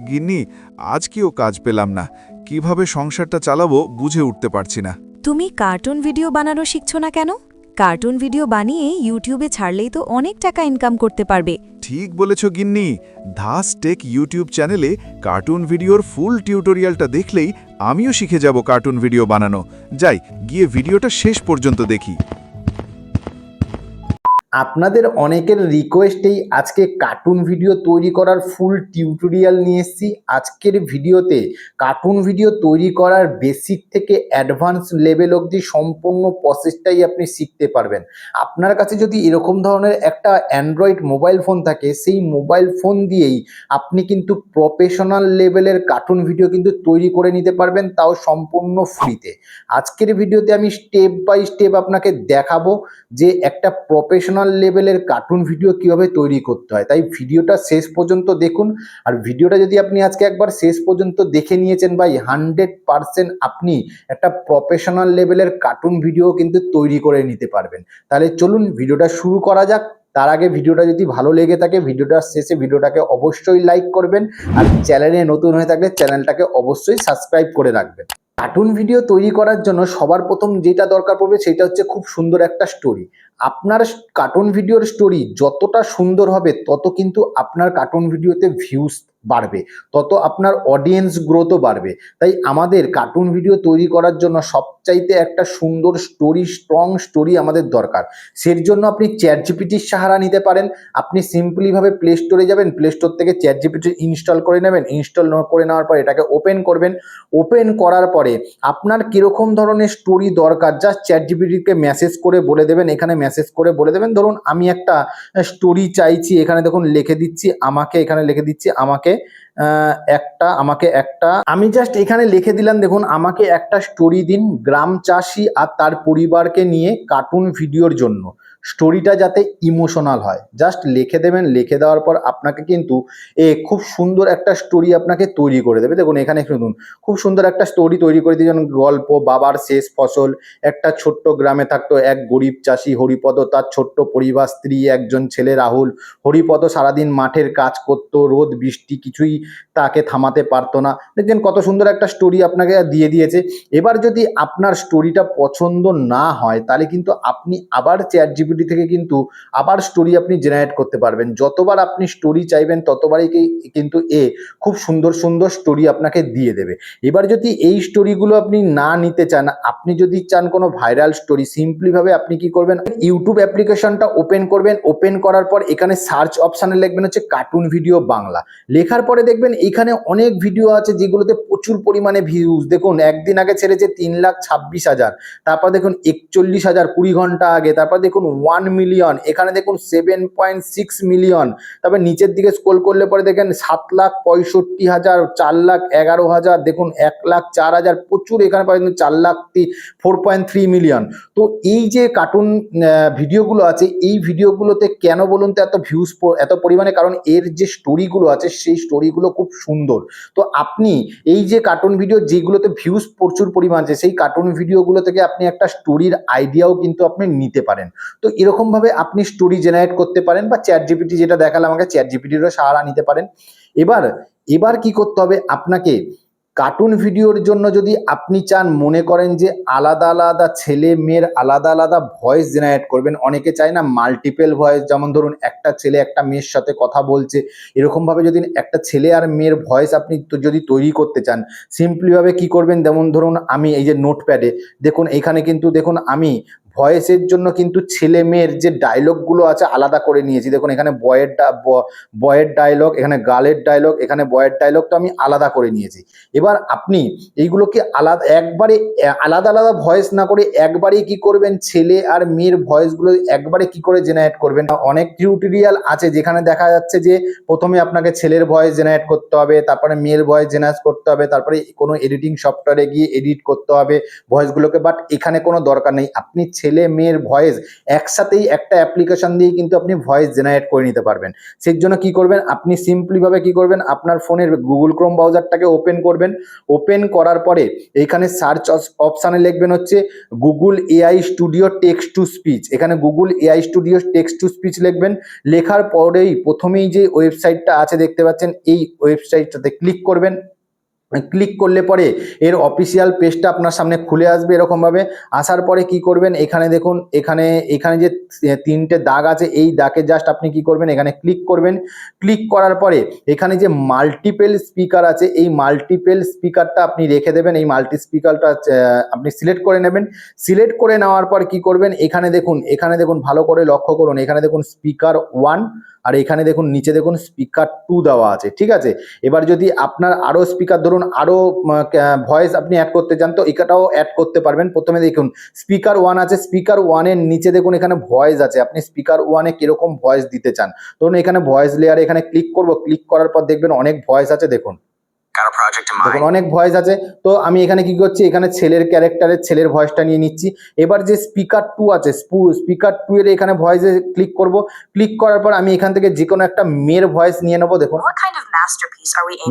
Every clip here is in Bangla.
গিন্নি, আজ কিও কাজ পেলাম না, কিভাবে সংসারটা চালাবো বুঝে উঠতে পারছি না। তুমি কার্টুন ভিডিও বানানো শিখছো না কেন? কার্টুন ভিডিও বানিয়ে ইউটিউবে ছাড়লেই তো অনেক টাকা ইনকাম করতে পারবে। ঠিক বলেছ গিন্নি, ধাস টেক ইউটিউব চ্যানেলে কার্টুন ভিডিওর ফুল টিউটোরিয়ালটা দেখলেই আমিও শিখে যাব কার্টুন ভিডিও বানানো। যাই গিয়ে ভিডিওটা শেষ পর্যন্ত দেখি। আপনাদের অনেকের রিকোয়েস্টেই আজকে কার্টুন ভিডিও তৈরি করার ফুল টিউটোরিয়াল নিয়ে এসেছি। আজকের ভিডিওতে কার্টুন ভিডিও তৈরি করার বেসিক থেকে অ্যাডভান্স লেভেল অবধি সম্পূর্ণ প্রসেসটাই আপনি শিখতে পারবেন। আপনার কাছে যদি এরকম ধরনের একটা অ্যান্ড্রয়েড মোবাইল ফোন থাকে, সেই মোবাইল ফোন দিয়েই আপনি কিন্তু প্রফেশনাল লেভেলের কার্টুন ভিডিও কিন্তু তৈরি করে নিতে পারবেন, তাও সম্পূর্ণ ফ্রিতে। আজকের ভিডিওতে আমি স্টেপ বাই স্টেপ আপনাকে দেখাবো যে একটা প্রফেশনাল লেভেলের কার্টুন ভিডিও কিভাবে তৈরি করতে হয়। তাই ভিডিওটা শেষ পর্যন্ত দেখুন। আর ভিডিওটা যদি আপনি আজকে একবার শেষ পর্যন্ত দেখে নিয়েছেন ভাই, 100% আপনি একটা প্রফেশনাল লেভেলের কার্টুন ভিডিও কিন্তু তৈরি করে নিতে পারবেন। তাহলে চলুন ভিডিওটা শুরু করা যাক। তার আগে ভিডিওটা যদি ভালো লেগে থাকে, ভিডিওটার শেষে ভিডিওটাকে অবশ্যই লাইক করবেন, আর চ্যানেলে নতুন হয়ে থাকলে চ্যানেলটাকে অবশ্যই সাবস্ক্রাইব করে রাখবেন। কার্টুন ভিডিও তৈরি করার জন্য সবার প্রথম যেটা দরকার পড়বে সেটা হচ্ছে খুব সুন্দর একটা স্টোরি। আপনার কার্টুন ভিডিওর স্টোরি যতটা সুন্দর হবে তত কিন্তু আপনার কার্টুন ভিডিওতে ভিউজ বাড়বে, তত আপনার অডিয়েন্স গ্রোথও বাড়বে। তাই আমাদের কার্টুন ভিডিও তৈরি করার জন্য সবচাইতে একটা সুন্দর স্টোরি, স্ট্রং স্টোরি আমাদের দরকার। সের জন্য আপনি চ্যাট জিপিটির সাহারা নিতে পারেন। আপনি সিম্পলিভাবে প্লে স্টোরে যাবেন, প্লে স্টোর থেকে চ্যাট জিপিটি ইনস্টল করে নেবেন। ইনস্টল করে নেওয়ার পর এটাকে ওপেন করবেন। ওপেন করার পরে আপনার কীরকম ধরনের স্টোরি দরকার জাস্ট চ্যাট জিপিটিকে মেসেজ করে বলে দেবেন। এখানে মেসেজ করে বলে দেবেন, ধরুন আমি একটা স্টোরি চাইছি, এখানে দেখুন লিখে দিচ্ছি আমাকে, এখানে লিখে দিচ্ছি আমাকে একটা আমি জাস্ট এখানে লিখে দিলাম, দেখুন আমাকে একটা স্টোরি দিন গ্রাম চাষি আর তার পরিবারকে নিয়ে কার্টুন ভিডিওর জন্য। স্টোরিটা যাতে ইমোশনাল হয় জাস্ট লিখে দেবেন। লিখে দেওয়ার পর আপনাকে কিন্তু খুব সুন্দর একটা স্টোরি আপনাকে তৈরি করে দেবে। দেখুন এখানে শুনুন, খুব সুন্দর একটা স্টোরি তৈরি করে দিয়ে, যেমন গল্প বাবার শেষ ফসল। একটা ছোট্ট গ্রামে থাকতো এক গরিব চাষি হরিপদ, তার ছোট্ট পরিবার, স্ত্রী, একজন ছেলে রাহুল। হরিপদ সারাদিন মাঠের কাজ করতো, রোদ বৃষ্টি কিছুই তাকে থামাতে পারতো না। দেখছেন কত সুন্দর একটা স্টোরি আপনাকে দিয়ে দিয়েছে। এবার যদি আপনার স্টোরিটা পছন্দ না হয় তাহলে কিন্তু আপনি আবার চ্যাট জিপিটি থেকে কিন্তু আবার স্টোরি আপনি জেনারেট করতে পারবেন। যতবার আপনি স্টোরি চাইবেন ততবারই কিন্তু খুব সুন্দর সুন্দর স্টোরি আপনাকে দিয়ে দেবে। এবার যদি এই স্টোরিগুলো আপনি না নিতে চান, আপনি যদি চান কোনো ভাইরাল স্টোরি, সিম্পলিভাবে আপনি কি করবেন, ইউটিউব অ্যাপ্লিকেশনটা ওপেন করবেন। ওপেন করার পর এখানে সার্চ অপশানে লিখবেন হচ্ছে কার্টুন ভিডিও বাংলা। লেখার পরে দেখবেন এখানে অনেক ভিডিও আছে যেগুলোতে প্রচুর পরিমাণে ভিউজ। দেখুন একদিন আগে ছেড়েছে 3,26,000, তারপর দেখুন 41,000 20 ঘন্টা আগে, তারপর দেখুন 1 মিলিয়ন, এখানে দেখুন 7.6 মিলিয়ন। তারপর নিচের দিকে স্ক্রল করলে পরে দেখেন 7,65,000, 4,11,000, দেখুন 1,04,000, প্রচুর। এখানে পাবেন 4,3 মিলিয়ন। তো এই যে কার্টুন ভিডিওগুলো আছে, এই ভিডিওগুলোতে কেন বলুন তো এত ভিউজ এত পরিমাণে, কারণ এর যে স্টোরিগুলো আছে সেই স্টোরিগুলো খুব সুন্দর। তো আপনি এই যে কার্টুন ভিডিও যেগুলোতে ভিউজ প্রচুর পরিমাণ আছে, সেই কার্টুন ভিডিওগুলো থেকে আপনি একটা স্টোরির আইডিয়াও কিন্তু আপনি নিতে পারেন। তো এরকমভাবে আপনি স্টোরি জেনারেট করতে পারেন, বা চ্যাট জিপিটি যেটা দেখালাম আমাকে, চ্যাট জিপিটিরও সাহারা নিতে পারেন। এবার কি করতে হবে আপনাকে, কার্টুন ভিডিওর জন্য যদি আপনি চান, মনে করেন যে আলাদা আলাদা ছেলে মেয়ের আলাদা আলাদা ভয়েস জেনারেট করবেন। অনেকে চায় না মাল্টিপল ভয়েস, যেমন ধরুন একটা ছেলে একটা মেয়ের সাথে কথা বলছে, এরকমভাবে যদি একটা ছেলে আর মেয়ের ভয়েস আপনি যদি তৈরি করতে চান, সিম্পলিভাবে কি করবেন, যেমন ধরুন আমি এই যে নোটপ্যাডে দেখুন, এখানে কিন্তু দেখুন আমি ভয়েসের জন্য কিন্তু ছেলে মেয়ের যে ডায়লগগুলো আছে আলাদা করে নিয়েছি। দেখুন এখানে বয়ের ডায়লগ, এখানে গার্লের ডায়লগ, এখানে বয়ের ডায়লগ, তো আমি আলাদা করে নিয়েছি। এবার আপনি এইগুলোকে আলাদা আলাদা ভয়েস না করে একবারেই কি করবেন, ছেলে আর মেয়ের ভয়েসগুলো একবারে কি করে জেনারেট করবেন। অনেক টিউটোরিয়াল আছে যেখানে দেখা যাচ্ছে যে প্রথমে আপনাকে ছেলের ভয়েস জেনারেট করতে হবে, তারপরে মেয়ের ভয়েস জেনারেট করতে হবে, তারপরে কোনো এডিটিং সফটওয়্যারে গিয়ে এডিট করতে হবে ভয়েসগুলোকে। বাট এখানে কোনো দরকার নেই, আপনি ছেলে মেয়ের ভয়েস একসাথেই একটা অ্যাপ্লিকেশন দিয়ে কিন্তু আপনি ভয়েস জেনারেট করে নিতে পারবেন। সেই জন্য কি করবেন, আপনি সিম্পলিভাবে কি করবেন, আপনার ফোনের গুগল ক্রোম ব্রাউজারটাকে ওপেন করবেন। ওপেন করার পরে এইখানে সার্চ অপশানে লিখবেন হচ্ছে Google AI studio text to speech. এখানে Google AI studio text to speech লিখবেন। লেখার পরেই প্রথমেই যে ওয়েবসাইটটা আছে দেখতে পাচ্ছেন, এই ওয়েবসাইটটাতে ক্লিক করবেন। ক্লিক করলে পরে এর অফিসিয়াল পেজটা আপনার সামনে খুলে আসবে এরকমভাবে। আসার পরে কি করবেন, এখানে দেখুন এখানে এখানে যে তিনটে দাগ আছে, এই দাগে জাস্ট আপনি কি করবেন, এখানে ক্লিক করবেন। ক্লিক করার পরে এখানে যে মাল্টিপল স্পিকার আছে, এই মাল্টিপল স্পিকারটা আপনি রেখে দেবেন। এই মাল্টি স্পিকারটা আপনি সিলেক্ট করে নেবেন। সিলেক্ট করে নেওয়ার পর কি করবেন, এখানে দেখুন ভালো করে লক্ষ্য করুন, এখানে দেখুন স্পিকার 1 আর এখানে দেখুন নিচে দেখুন স্পিকার 2 দেওয়া আছে, ঠিক আছে। এবার যদি আপনার আরও স্পিকার ধরুন আরও ভয়েস আপনি অ্যাড করতে চান তো এটাও অ্যাড করতে পারবেন। প্রথমে দেখুন স্পিকার 1 আছে, স্পিকার 1-এর নিচে দেখুন এখানে ভয়েস আছে, আপনি স্পিকার 1-এ কীরকম ভয়েস দিতে চান। ধরুন এখানে ভয়েস লেয়ারে এখানে ক্লিক করব। ক্লিক করার পর দেখবেন অনেক ভয়েস আছে, দেখুন অনেক ভয়েস আছে। তো আমি এখানে কি করছি, এখানে ছেলের ক্যারেক্টারের ছেলের ভয়েসটা নিয়ে নিচ্ছি। এবার যে স্পিকার 2 আছে, স্পিকার 2 এর এখানে ভয়েসে ক্লিক করব। ক্লিক করার পর আমি এখান থেকে যে কোনো একটা মেয়ের ভয়েস নিয়ে নেবো। দেখুন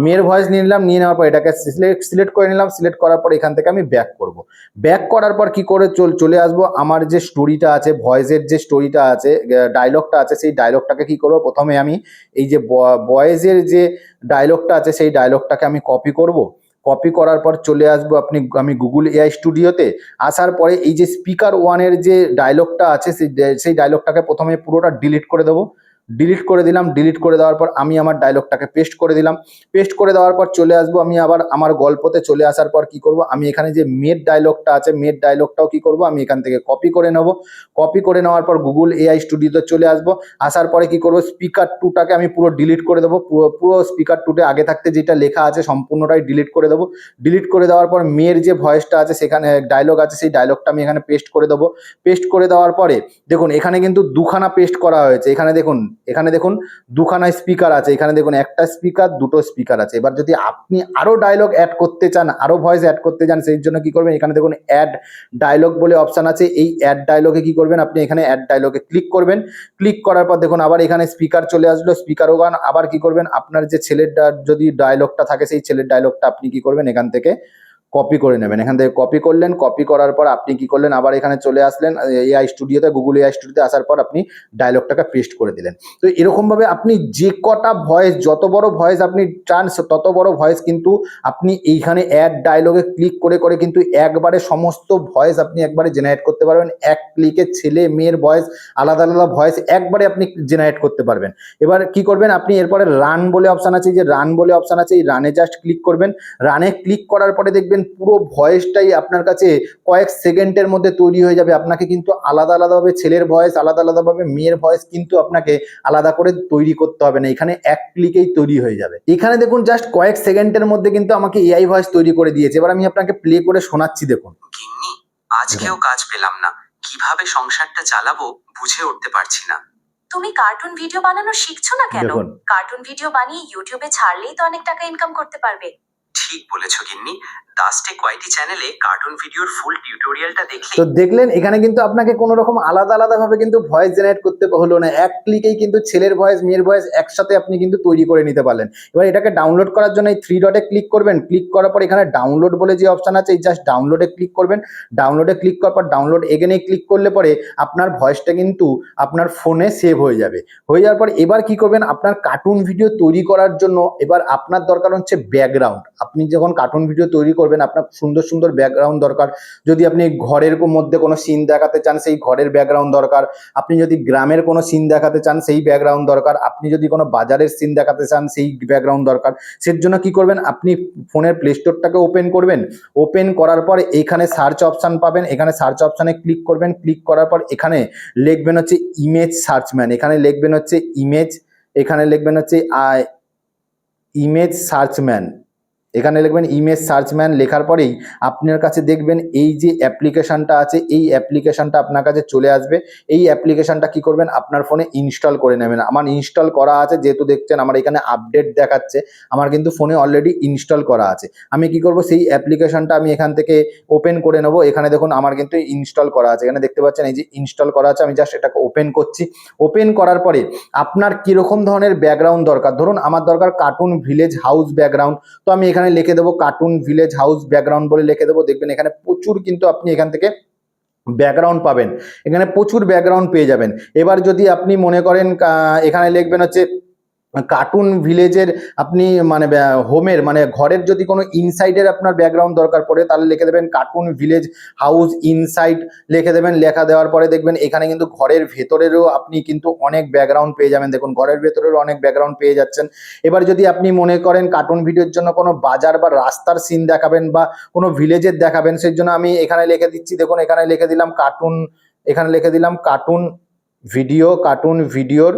মেয়ের ভয়েস নিয়ে নিলাম, নিয়ে নেওয়ার পর এটাকে সিলেক্ট করে নিলাম। সিলেক্ট করার পর এখান থেকে আমি ব্যাক করব। ব্যাক করার পর কি করে চলে আসবো, আমার যে স্টোরিটা আছে, ভয়েসের যে স্টোরিটা আছে, ডায়লগটা আছে, সেই ডায়লগটাকে কি করব, প্রথমে আমি এই যে ভয়েসের যে ডায়লগটা আছে সেই ডায়লগটাকে আমি কপি করব। কপি করার পর চলে আসবো আমি গুগল এআই স্টুডিওতে। আসার পরে এই যে স্পিকার 1-এর যে ডায়লগটা আছে সেই ডায়লগটাকে প্রথমে পুরোটা ডিলিট করে দেবো। ডিলিট করে দিলাম। ডিলিট করে দেওয়ার পর আমি আমার ডায়লগটাকে পেস্ট করে দিলাম। পেস্ট করে দেওয়ার পর চলে আসবো আমি আবার আমার গল্পতে। চলে আসার পর কি করব, আমি এখানে যে মেড ডায়লগটা আছে, মেড ডায়লগটাও কি করব, আমি এখান থেকে কপি করে নেব। কপি করে নেওয়ার পর গুগল এআই স্টুডিওতে চলে আসবো। আসার পরে কি করব, স্পিকার 2টাকে আমি পুরো ডিলিট করে দেবো। পুরো স্পিকার 2-তে আগে থাকতে যেটা লেখা আছে সম্পূর্ণটাই ডিলিট করে দেবো। ডিলিট করে দেওয়ার পর মেয়ের যে ভয়েসটা আছে, সেখানে ডায়লগ আছে, সেই ডায়লগটা আমি এখানে পেস্ট করে দেবো। পেস্ট করে দেওয়ার পরে দেখুন এখানে কিন্তু দুখানা পেস্ট করা হয়েছে। এখানে দেখুন দুখানা স্পিকার আছে, এখানে দেখুন একটা স্পিকার, দুটো স্পিকার আছে। এবার যদি আপনি আরও ডায়লগ অ্যাড করতে চান, আরও ভয়েস অ্যাড করতে চান, সেই জন্য কি করবেন, এখানে দেখুন অ্যাড ডায়লগ বলে অপশান আছে। এই অ্যাড ডায়লগে কি করবেন, আপনি এখানে অ্যাড ডায়লগে ক্লিক করবেন। ক্লিক করার পর দেখুন আবার এখানে স্পিকার চলে আসলো, স্পিকার 1। আবার কি করবেন, আপনার যে ছেলের যদি ডায়লগটা থাকে সেই ছেলের ডায়লগটা আপনি কি করবেন, এখান থেকে কপি করে নেবেন। এখান থেকে কপি করলেন। কপি করার পর আপনি কি করলেন, আবার এখানে চলে আসলেন এআই স্টুডিওতে, গুগল এআই স্টুডিওতে আসার পর আপনি ডায়লগটাকে পেস্ট করে দিলেন। তো এরকমভাবে আপনি যে কটা ভয়েস, যত বড় ভয়েস আপনি চান তত বড় ভয়েস কিন্তু আপনি এইখানে অ্যাড ডায়লগে ক্লিক করে করে কিন্তু একবারে সমস্ত ভয়েস আপনি একবারে জেনারেট করতে পারবেন। এক ক্লিকে ছেলে মেয়ের ভয়েস, আলাদা আলাদা ভয়েস একবারে আপনি জেনারেট করতে পারবেন। এবার কি করবেন, আপনি এরপরে রান বলে অপশান আছে, যে রান বলে অপশান আছে, এই রানে জাস্ট ক্লিক করবেন। রানে ক্লিক করার পরে দেখবেন পুরো ভয়েসটাই আপনার কাছে কয়েক সেকেন্ডের মধ্যে তৈরি হয়ে যাবে। আপনাকে কিন্তু আলাদা আলাদাভাবে ছেলের ভয়েস, আলাদা আলাদাভাবে মেয়ের ভয়েস কিন্তু আপনাকে আলাদা করে তৈরি করতে হবে না, এখানে এক ক্লিকেই তৈরি হয়ে যাবে। এখানে দেখুন জাস্ট কয়েক সেকেন্ডের মধ্যে কিন্তু আমাকে এআই ভয়েস তৈরি করে দিয়েছে। এবার আমি আপনাকে প্লে করে শোনাচ্ছি, দেখুন। গিন্নি, আজকেও কাজ পেলাম না, কিভাবে সংসারটা চালাবো বুঝে উঠতে পারছি না। তুমি কার্টুন ভিডিও বানানো শিখছো না কেন? দেখুন। কার্টুন ভিডিও বানিয়ে ইউটিউবে ছাড়লেই তো অনেক টাকা ইনকাম করতে পারবে। ঠিক বলেছো গিন্নি, দাসটেক ওয়াইটি চ্যানেলে কার্টুন ভিডিওর ফুল টিউটোরিয়ালটা দেখলে তো দেখলেন এখানে কিন্তু আপনাকে কোনো রকম আলাদা আলাদাভাবে কিন্তু ভয়েস জেনারেট করতে হলো না, এক ক্লিকেই কিন্তু ছেলের ভয়েস মেয়ের ভয়েস একসাথে আপনি কিন্তু তৈরি করে নিতে পারলেন। এবার এটাকে ডাউনলোড করার জন্য এই 3 ডটে ক্লিক করবেন। ক্লিক করার পর এখানে ডাউনলোড বলে যে অপশান আছে, এই জাস্ট ডাউনলোডে ক্লিক করবেন। ডাউনলোডে ক্লিক করার পর ডাউনলোড এগেনে ক্লিক করলে পরে আপনার ভয়েসটা কিন্তু আপনার ফোনে সেভ হয়ে যাবে। হয়ে যাওয়ার পর এবার কি করবেন, আপনার কার্টুন ভিডিও তৈরি করার জন্য এবার আপনার দরকার হচ্ছে ব্যাকগ্রাউন্ড। আপনি যখন কার্টুন ভিডিও তৈরি করবেন আপনার সুন্দর সুন্দর ব্যাকগ্রাউন্ড দরকার। যদি আপনি ঘরের মধ্যে কোনো সিন দেখাতে চান সেই ঘরের ব্যাকগ্রাউন্ড দরকার। আপনি যদি গ্রামের কোনো সিন দেখাতে চান সেই ব্যাকগ্রাউন্ড দরকার। আপনি যদি কোনো বাজারের সিন দেখাতে চান সেই ব্যাকগ্রাউন্ড দরকার। সের জন্য কি করবেন, আপনি ফোনের প্লে স্টোরটাকে ওপেন করবেন। ওপেন করার পর এখানে সার্চ অপশান পাবেন, এখানে সার্চ অপশানে ক্লিক করবেন। ক্লিক করার পর এখানে লিখবেন হচ্ছে ইমেজ সার্চম্যান, এখানে লিখবেন হচ্ছে ইমেজ, এখানে লিখবেন হচ্ছে ইমেজ সার্চম্যান, এখানে লিখবেন ইমেজ সার্চম্যান। লেখার পরেই আপনার কাছে দেখবেন এই যে অ্যাপ্লিকেশনটা আছে এই অ্যাপ্লিকেশনটা আপনার কাছে চলে আসবে। এই অ্যাপ্লিকেশনটা কি করবেন, আপনার ফোনে ইনস্টল করে নেবেন। আমার ইনস্টল করা আছে, যেহেতু দেখছেন আমার এখানে আপডেট দেখাচ্ছে, আমার কিন্তু ফোনে অলরেডি ইনস্টল করা আছে। আমি কি করব, সেই অ্যাপ্লিকেশনটা আমি এখান থেকে ওপেন করে নেব। এখানে দেখুন আমার কিন্তু ইনস্টল করা আছে, এখানে দেখতে পাচ্ছেন এই যে ইনস্টল করা আছে। আমি জাস্ট এটাকে ওপেন করছি। ওপেন করার পরে আপনার কীরকম ধরনের ব্যাকগ্রাউন্ড দরকার, ধরুন আমার দরকার কার্টুন ভিলেজ হাউস ব্যাকগ্রাউন্ড, তো আমি এখানে এখানে লিখে দেবো কার্টুন ভিলেজ হাউস ব্যাকগ্রাউন্ড বলে লিখে দেবো, দেখবেন এখানে প্রচুর কিন্তু আপনি এখান থেকে ব্যাকগ্রাউন্ড পাবেন, এখানে প্রচুর ব্যাকগ্রাউন্ড পেয়ে যাবেন। এবার যদি আপনি মনে করেন এখানে লিখবেন হচ্ছে কার্টুন ভিলেজের আপনি মানে হোমের মানে ঘরের যদি কোনো ইনসাইডের আপনার ব্যাকগ্রাউন্ড দরকার পড়ে তাহলে লিখে দেবেন কার্টুন ভিলেজ হাউস ইনসাইড লিখে দেবেন। লেখা দেওয়ার পরে দেখবেন এখানে কিন্তু ঘরের ভেতরেরও আপনি কিন্তু অনেক ব্যাকগ্রাউন্ড পেয়ে যাবেন, দেখুন ঘরের ভেতরেরও অনেক ব্যাকগ্রাউন্ড পেয়ে যাচ্ছেন। এবার যদি আপনি মনে করেন কার্টুন ভিডিওর জন্য কোনো বাজার বা রাস্তার সিন দেখাবেন বা কোনো ভিলেজের দেখাবেন, সেই জন্য আমি এখানে লিখে দিচ্ছি, দেখুন এখানে লিখে দিলাম কার্টুন, এখানে লিখে দিলাম কার্টুন ভিডিওর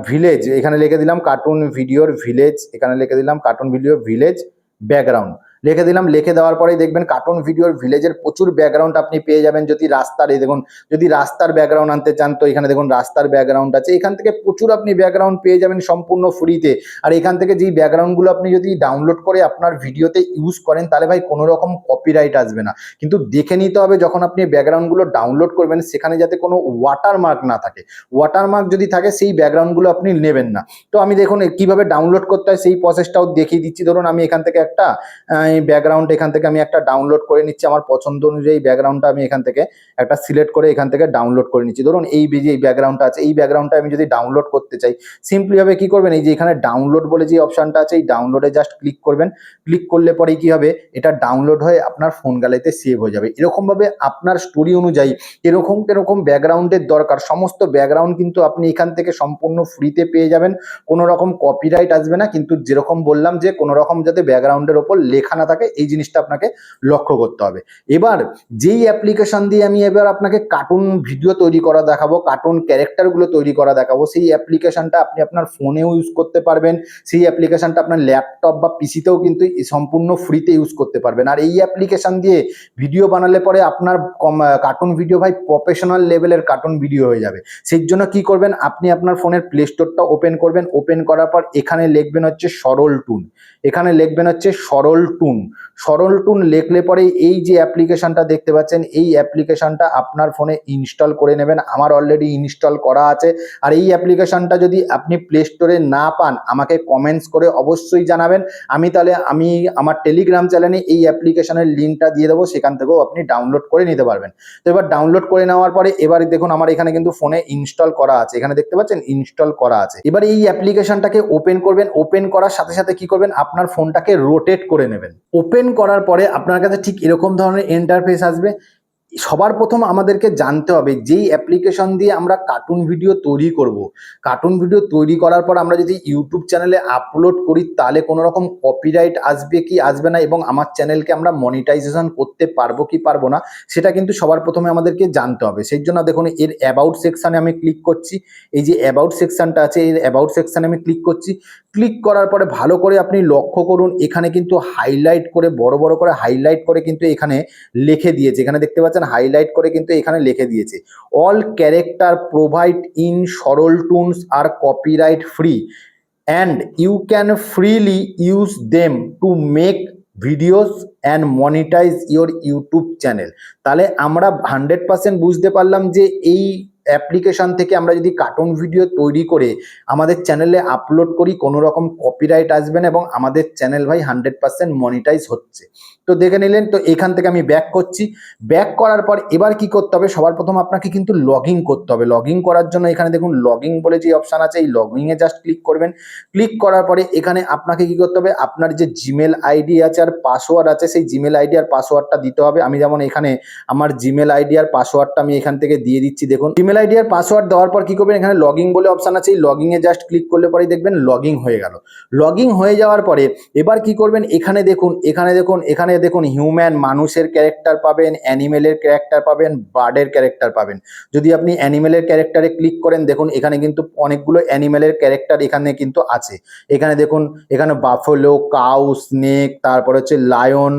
ভিলেজ, এখানে লিখে দিলাম কার্টুন ভিডিওর ভিলেজ, এখানে লিখে দিলাম কার্টুন ভিডিও ভিলেজ ব্যাকগ্রাউন্ড লিখে দিলাম। লিখে দেওয়ার পরেই দেখবেন কার্টুন ভিডিওর ভিলেজের প্রচুর ব্যাকগ্রাউন্ড আপনি পেয়ে যাবেন। যদি রাস্তার এই দেখুন যদি রাস্তার ব্যাকগ্রাউন্ড আনতে চান তো এখানে দেখুন রাস্তার ব্যাকগ্রাউন্ড আছে, এখান থেকে প্রচুর আপনি ব্যাকগ্রাউন্ড পেয়ে যাবেন সম্পূর্ণ ফ্রিতে। আর এখান থেকে যেই ব্যাকগ্রাউন্ডগুলো আপনি যদি ডাউনলোড করে আপনার ভিডিওতে ইউজ করেন তাহলে ভাই কোনো রকম কপিরাইট আসবে না, কিন্তু দেখে নিতে হবে যখন আপনি ব্যাকগ্রাউন্ডগুলো ডাউনলোড করবেন সেখানে যাতে কোনো ওয়াটারমার্ক না থাকে, ওয়াটারমার্ক যদি থাকে সেই ব্যাকগ্রাউন্ডগুলো আপনি নেবেন না। তো আমি দেখুন কিভাবে ডাউনলোড করতে হয় সেই প্রসেসটাও দেখিয়ে দিচ্ছি। ধরুন আমি এখান থেকে একটা ব্যাকগ্রাউন্ড এখান থেকে আমি একটা ডাউনলোড করে নিচ্ছি, আমার পছন্দ অনুযায়ী ব্যাকগ্রাউন্ডটা আমি এখান থেকে একটা সিলেক্ট করে এখান থেকে ডাউনলোড করে নিচ্ছি। ধরুন এই যে ব্যাকগ্রাউন্ডটা আছে এই ব্যাকগ্রাউন্ডটা আমি যদি ডাউনলোড করতে চাই সিম্পলি ভাবে কি করবেন, এই যে এখানে ডাউনলোড বলে যে অপশনটা আছে এই ডাউনলোডে জাস্ট ক্লিক করবেন। ক্লিক করলে পরেই কি হবে, এটা ডাউনলোড হয়ে আপনার ফোন গ্যালারিতে সেভ হয়ে যাবে। এরকম ভাবে আপনার স্টোরি অনুযায়ী এরকম ব্যাকগ্রাউন্ডের দরকার সমস্ত ব্যাকগ্রাউন্ড কিন্তু আপনি এখান থেকে সম্পূর্ণ ফ্রিতে পেয়ে যাবেন, কোনো রকম কপিরাইট আসবে না। কিন্তু যেরকম বললাম যে কোনো রকম যাতে ব্যাকগ্রাউন্ডের ওপর লেখা না থাকে এই জিনিসটা আপনাকে লক্ষ্য করতে হবে। এবার যেই অ্যাপ্লিকেশন দিয়ে আমি এবার আপনাকে কার্টুন ভিডিও তৈরি করা দেখাবো, কার্টুন ক্যারেক্টারগুলো তৈরি করা দেখাবো, সেই অ্যাপ্লিকেশনটা আপনি আপনার ফোনেও ইউজ করতে পারবেন, সেই অ্যাপ্লিকেশনটা আপনার ল্যাপটপ বা পিসিতেও কিন্তু সম্পূর্ণ ফ্রিতে ইউজ করতে পারবেন। আর এই অ্যাপ্লিকেশন দিয়ে ভিডিও বানালে পরে আপনার কার্টুন ভিডিও ভাই প্রফেশনাল লেভেলের কার্টুন ভিডিও হয়ে যাবে। সেই জন্য কি করবেন, আপনি আপনার ফোনের প্লে স্টোরটা ওপেন করবেন, ওপেন করার পর এখানে লিখবেন হচ্ছে সরল টুন, এখানে লিখবেন হচ্ছে সরল টুন। সরল টুন লিখলে পরে এই যে অ্যাপ্লিকেশনটা দেখতে পাচ্ছেন এই অ্যাপ্লিকেশনটা আপনার ফোনে ইনস্টল করে নেবেন। আমার অলরেডি ইনস্টল করা আছে। আর এই অ্যাপ্লিকেশনটা যদি আপনি প্লে স্টোরে না পান আমাকে কমেন্টস করে অবশ্যই জানাবেন, আমি তাহলে আমার টেলিগ্রাম চ্যানেলে এই অ্যাপ্লিকেশনের লিঙ্কটা দিয়ে দেবো, সেখান থেকেও আপনি ডাউনলোড করে নিতে পারবেন। তো এবার ডাউনলোড করে নেওয়ার পরে এবার দেখুন আমার এখানে কিন্তু ফোনে ইনস্টল করা আছে, এখানে দেখতে পাচ্ছেন ইনস্টল করা আছে। এবার এই অ্যাপ্লিকেশনটাকে ওপেন করবেন, ওপেন করার সাথে সাথে কি করবেন আপনার ফোনটাকে রোটেট করে নেবেন। ওপেন করার পরে আপনার কাছে ঠিক এরকম ধরনের ইন্টারফেস আসবে। সবার প্রথম আমাদেরকে জানতে হবে যেই অ্যাপ্লিকেশন দিয়ে আমরা কার্টুন ভিডিও তৈরি করব, কার্টুন ভিডিও তৈরি করার পর আমরা যদি ইউটিউব চ্যানেলে আপলোড করি তাহলে কোনো রকম কপিরাইট আসবে কি আসবে না এবং আমার চ্যানেলকে আমরা মনিটাইজেশন করতে পারবো কি পারবো না সেটা কিন্তু সবার প্রথমে আমাদেরকে জানতে হবে। সেই জন্য দেখুন এর অ্যাবাউট সেকশানে আমি ক্লিক করছি, এই যে অ্যাবাউট সেকশানটা আছে এই অ্যাবাউট সেকশানে আমি ক্লিক করছি। ক্লিক করার পরে ভালো করে আপনি লক্ষ্য করুন এখানে কিন্তু হাইলাইট করে বড় বড় করে হাইলাইট করে কিন্তু এখানে লিখে দিয়েছে, এখানে দেখতে পাচ্ছেন হাইলাইট করে কিন্তু এখানে লিখে দিয়েছে অল ক্যারেক্টার প্রোভাইড ইন সরল টুনস আর copyright free and you can freely use them to make videos and monetize your YouTube channel. তাহলে আমরা 100% বুঝতে পারলাম যে এই অ্যাপ্লিকেশন থেকে আমরা যদি কার্টুন ভিডিও তৈরি করে আমাদের চ্যানেলে আপলোড করি কোনো রকম কপিরাইট আসবে না এবং আমাদের চ্যানেল ভাই 100% মনিটাইজ হচ্ছে। তো দেখে নিলেন। তো এখান থেকে আমি ব্যাক করছি, ব্যাক করার পর এবার কি করতে হবে, সবার প্রথম আপনাকে কিন্তু লগ ইন করতে হবে। লগ ইন করার জন্য এখানে দেখুন লগ ইন বলে যে অপশান আছে এই লগ ইনে জাস্ট ক্লিক করবেন। ক্লিক করার পরে এখানে আপনাকে কি করতে হবে, আপনার যে জিমেল আইডি আছে আর পাসওয়ার্ড আছে সেই জিমেল আইডি আর পাসওয়ার্ডটা দিতে হবে। আমি যেমন এখানে আমার জিমেল আইডি আর পাসওয়ার্ডটা আমি এখান থেকে দিয়ে দিচ্ছি। দেখুন জিমেল আইডি আর পাসওয়ার্ড দেওয়ার পর কি করবেন, এখানে লগ ইন বলে অপশান আছে এই লগ ইনে জাস্ট ক্লিক করলে পরেই দেখবেন লগ ইন হয়ে গেল। লগ ইন হয়ে যাওয়ার পরে এবার কি করবেন, এখানে দেখুন হিউম্যান মানুষের ক্যারেক্টার পাবেন, অ্যানিমেলের ক্যারেক্টার পাবেন, বার্ডের ক্যারেক্টার পাবেন। যদি আপনি অ্যানিমেলের ক্যারেক্টারে ক্লিক করেন দেখুন এখানে কিন্তু অনেকগুলো অ্যানিমেলের ক্যারেক্টার এখানে কিন্তু আছে। এখানে দেখুন এখানে বাফেলো, কাউ, স্নেক, তারপর হচ্ছে lion,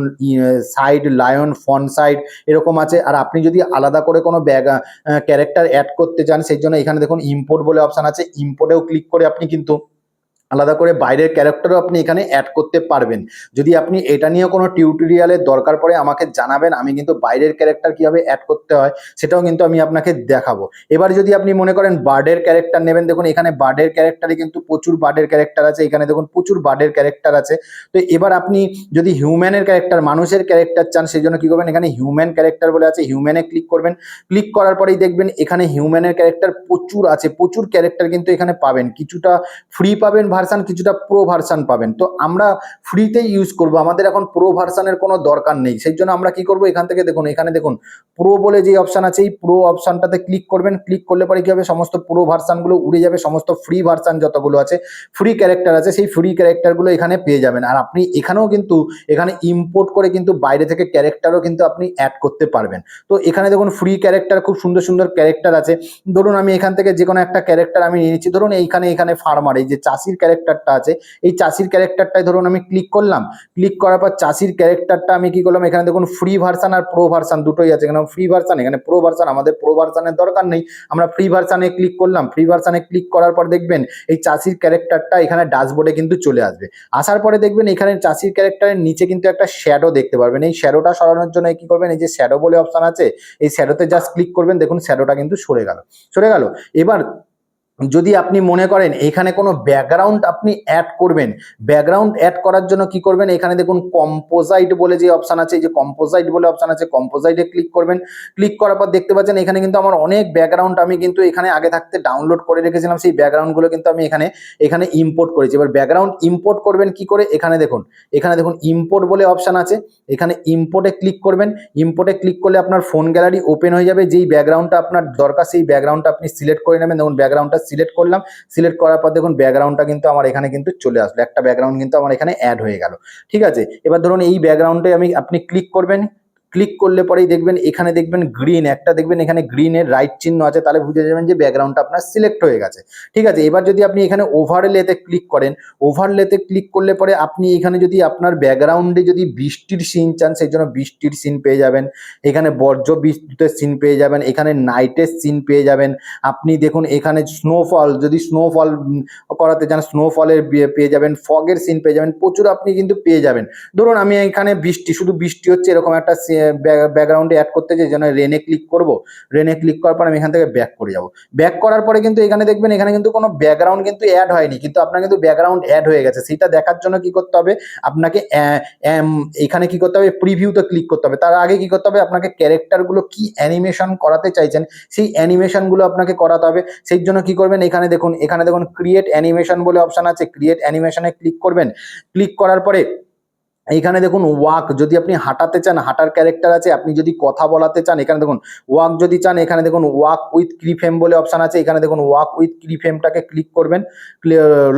side lion, front side এরকম আছে। আর আপনি যদি আলাদা করে কোনো ক্যারেক্টার অ্যাড করতে চান সেই জন্য এখানে দেখুন ইম্পোর্ট বলে অপশান আছে, ইম্পোর্টেও ক্লিক করে আপনি কিন্তু আলাদা করে বাইরের ক্যারেক্টারও আপনি এখানে অ্যাড করতে পারবেন। যদি আপনি এটা নিয়েও কোনো টিউটোরিয়ালের দরকার পড়ে আমাকে জানাবেন, আমি কিন্তু বাইরের ক্যারেক্টার কীভাবে অ্যাড করতে হয় সেটাও কিন্তু আমি আপনাকে দেখাবো। এবার যদি আপনি মনে করেন বার্ডের ক্যারেক্টার নেবেন, দেখুন এখানে বার্ডের ক্যারেক্টারে কিন্তু প্রচুর বার্ডের ক্যারেক্টার আছে, এখানে দেখুন প্রচুর বার্ডের ক্যারেক্টার আছে। তো এবার আপনি যদি হিউম্যানের ক্যারেক্টার, মানুষের ক্যারেক্টার চান, সেই জন্য কী করবেন, এখানে হিউম্যান ক্যারেক্টার বলে আছে, হিউম্যানে ক্লিক করবেন। ক্লিক করার পরেই দেখবেন এখানে হিউম্যানের ক্যারেক্টার প্রচুর আছে, প্রচুর ক্যারেক্টার কিন্তু এখানে পাবেন। কিছুটা ফ্রি পাবেন ভার্সান, কিছুটা প্রো ভার্সান পাবেন। তো আমরা ফ্রিতেই ইউজ করব, আমাদের এখন প্রো ভার্সানের কোনো দরকার নেই। সেই জন্য আমরা কি করব, এখান থেকে দেখুন, এখানে দেখুন প্রো বলে যে অপশান আছে, এই প্রো অপশানটাতে ক্লিক করবেন। ক্লিক করলে পরে কি হবে, সমস্ত প্রো ভার্সানগুলো উড়ে যাবে, সমস্ত ফ্রি ভার্সান যতগুলো আছে, ফ্রি ক্যারেক্টার আছে, সেই ফ্রি ক্যারেক্টারগুলো এখানে পেয়ে যাবেন। আর আপনি এখানেও কিন্তু এখানে ইম্পোর্ট করে কিন্তু বাইরে থেকে ক্যারেক্টারও কিন্তু আপনি অ্যাড করতে পারবেন। তো এখানে দেখুন ফ্রি ক্যারেক্টার, খুব সুন্দর সুন্দর ক্যারেক্টার আছে। ধরুন আমি এখান থেকে যে কোনো একটা ক্যারেক্টার আমি নিয়ে নিচ্ছি, ধরুন এখানে ফার্মার, এই যে চাষির ক্যারেক্টারটা আছে, এই চাষির ক্যারেক্টারটাই ধরুন আমি ক্লিক করলাম। ক্লিক করার পর চাষির ক্যারেক্টারটা আমি কি করলাম, এখানে দেখুন ফ্রি ভার্সান আর প্রো ভার্সান দুটোই আছে, এখানে ফ্রি ভার্সান, এখানে প্রো ভার্সান। আমাদের প্রো ভার্সানের দরকার নেই, আমরা ফ্রি ভার্সানে ক্লিক করলাম। ফ্রি ভার্সানে ক্লিক করার পর দেখবেন এই চাষির ক্যারেক্টারটা এখানে ড্যাশবোর্ডে কিন্তু চলে আসবে। আসার পরে দেখবেন এখানে চাষির ক্যারেক্টারের নিচে কিন্তু একটা শ্যাডো দেখতে পারবেন। এই শ্যাডোটা সরানোর জন্য কি করবেন, এই যে শ্যাডো বলে অপশন আছে, এই শ্যাডোতে জাস্ট ক্লিক করবেন, দেখুন শ্যাডোটা কিন্তু সরে গেল। এবার যদি আপনি মনে করেন এখানে কোনো ব্যাকগ্রাউন্ড আপনি অ্যাড করবেন, ব্যাকগ্রাউন্ড অ্যাড করার জন্য কি করবেন, এখানে দেখুন কম্পোজাইট বলে যে অপশান আছে, এই যে কম্পোজাইট বলে অপশান আছে, কম্পোজাইটে ক্লিক করবেন। ক্লিক করার পর দেখতে পাচ্ছেন এখানে কিন্তু আমার অনেক ব্যাকগ্রাউন্ড আমি কিন্তু এখানে আগে থাকতে ডাউনলোড করে রেখেছিলাম, সেই ব্যাকগ্রাউন্ডগুলো কিন্তু আমি এখানে ইম্পোর্ট করেছি। এবার ব্যাকগ্রাউন্ড ইম্পোর্ট করবেন কি করে, এখানে দেখুন ইম্পোর্ট বলে অপশান আছে, এখানে ইম্পোর্টে ক্লিক করবেন। ইম্পোর্টে ক্লিক করলে আপনার ফোন গ্যালারি ওপেন হয়ে যাবে, যেই ব্যাকগ্রাউন্ডটা আপনার দরকার সেই ব্যাকগ্রাউন্ডটা আপনি সিলেক্ট করে নেবেন। দেখুন ব্যাকগ্রাউন্ডটা সিলেক্ট করলাম, সিলেক্ট করার পর দেখুন ব্যাকগ্রাউন্ডটা কিন্তু আমার এখানে কিন্তু চলে আসলো, একটা ব্যাকগ্রাউন্ড কিন্তু আমার এখানে অ্যাড হয়ে গেল। ঠিক আছে, এবার ধরুন এই ব্যাকগ্রাউন্ডে আপনি ক্লিক করবেন। ক্লিক করলে পরেই দেখবেন এখানে দেখবেন গ্রিন, একটা দেখবেন এখানে গ্রিনের রাইট চিহ্ন আছে, তাহলে বুঝে যাবেন যে ব্যাকগ্রাউন্ডটা আপনার সিলেক্ট হয়ে গেছে। ঠিক আছে, এবার যদি আপনি এখানে ওভারলেতে ক্লিক করেন, ওভারলেতে ক্লিক করলে পরে আপনি এখানে যদি আপনার ব্যাকগ্রাউন্ডে যদি বৃষ্টির সিন চান, সেই জন্য বৃষ্টির সিন পেয়ে যাবেন, এখানে বর্জ্য বিদ্যুতের সিন পেয়ে যাবেন, এখানে নাইটের সিন পেয়ে যাবেন। আপনি দেখুন এখানে স্নোফল, যদি স্নোফল করাতে চান স্নোফলের পেয়ে যাবেন, ফগের সিন পেয়ে যাবেন, প্রচুর আপনি কিন্তু পেয়ে যাবেন। ধরুন আমি এখানে শুধু বৃষ্টি হচ্ছে এরকম একটা ব্যাকগ্রাউন্ডে অ্যাড করতে চাই, যেন রেনে ক্লিক করব। রেনে ক্লিক করার পর আমি এখান থেকে ব্যাক করে যাব। ব্যাক করার পরে কিন্তু এখানে দেখবেন এখানে কিন্তু কোনো ব্যাকগ্রাউন্ড কিন্তু অ্যাড হয়নি, কিন্তু আপনার কিন্তু ব্যাকগ্রাউন্ড অ্যাড হয়ে গেছে। সেটা দেখার জন্য কি করতে হবে, আপনাকে এখানে কি করতে হবে, প্রিভিউতে ক্লিক করতে হবে। তার আগে কি করতে হবে, আপনাকে ক্যারেক্টারগুলো কি অ্যানিমেশন করাতে চাইছেন সেই অ্যানিমেশনগুলো আপনাকে করাতে হবে। সেই জন্য কি করবেন, এখানে দেখুন ক্রিয়েট অ্যানিমেশন বলে অপশন আছে, ক্রিয়েট অ্যানিমেশনে ক্লিক করবেন। ক্লিক করার পরে এইখানে দেখুন ওয়াক, যদি আপনি হাঁটাতে চান হাঁটার ক্যারেক্টার আছে, আপনি যদি কথা বলাতে চান এখানে দেখুন ওয়াক যদি চান, এখানে দেখুন ওয়াক উইথ কিফ্রেম বলে অপশান আছে, এখানে দেখুন ওয়াক উইথ কিফ্রেমটাকে ক্লিক করবেন।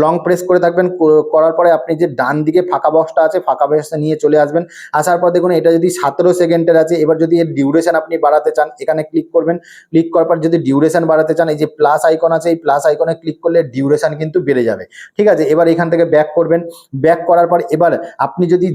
লং প্রেস করে থাকবেন, করার পরে আপনি যে ডান দিকে ফাঁকা বক্সটা আছে ফাঁকা বক্সটা নিয়ে চলে আসবেন। আসার পর দেখুন এটা যদি 17 সেকেন্ডের আছে, এবার যদি এর ডিউরেশন আপনি বাড়াতে চান এখানে ক্লিক করবেন। ক্লিক করার পর যদি ডিউরেশন বাড়াতে চান, এই যে প্লাস আইকন আছে, এই প্লাস আইকনে ক্লিক করলে ডিউরেশন কিন্তু বেড়ে যাবে। ঠিক আছে, এবার এখান থেকে ব্যাক করবেন। ব্যাক করার পর এবার আপনি যদি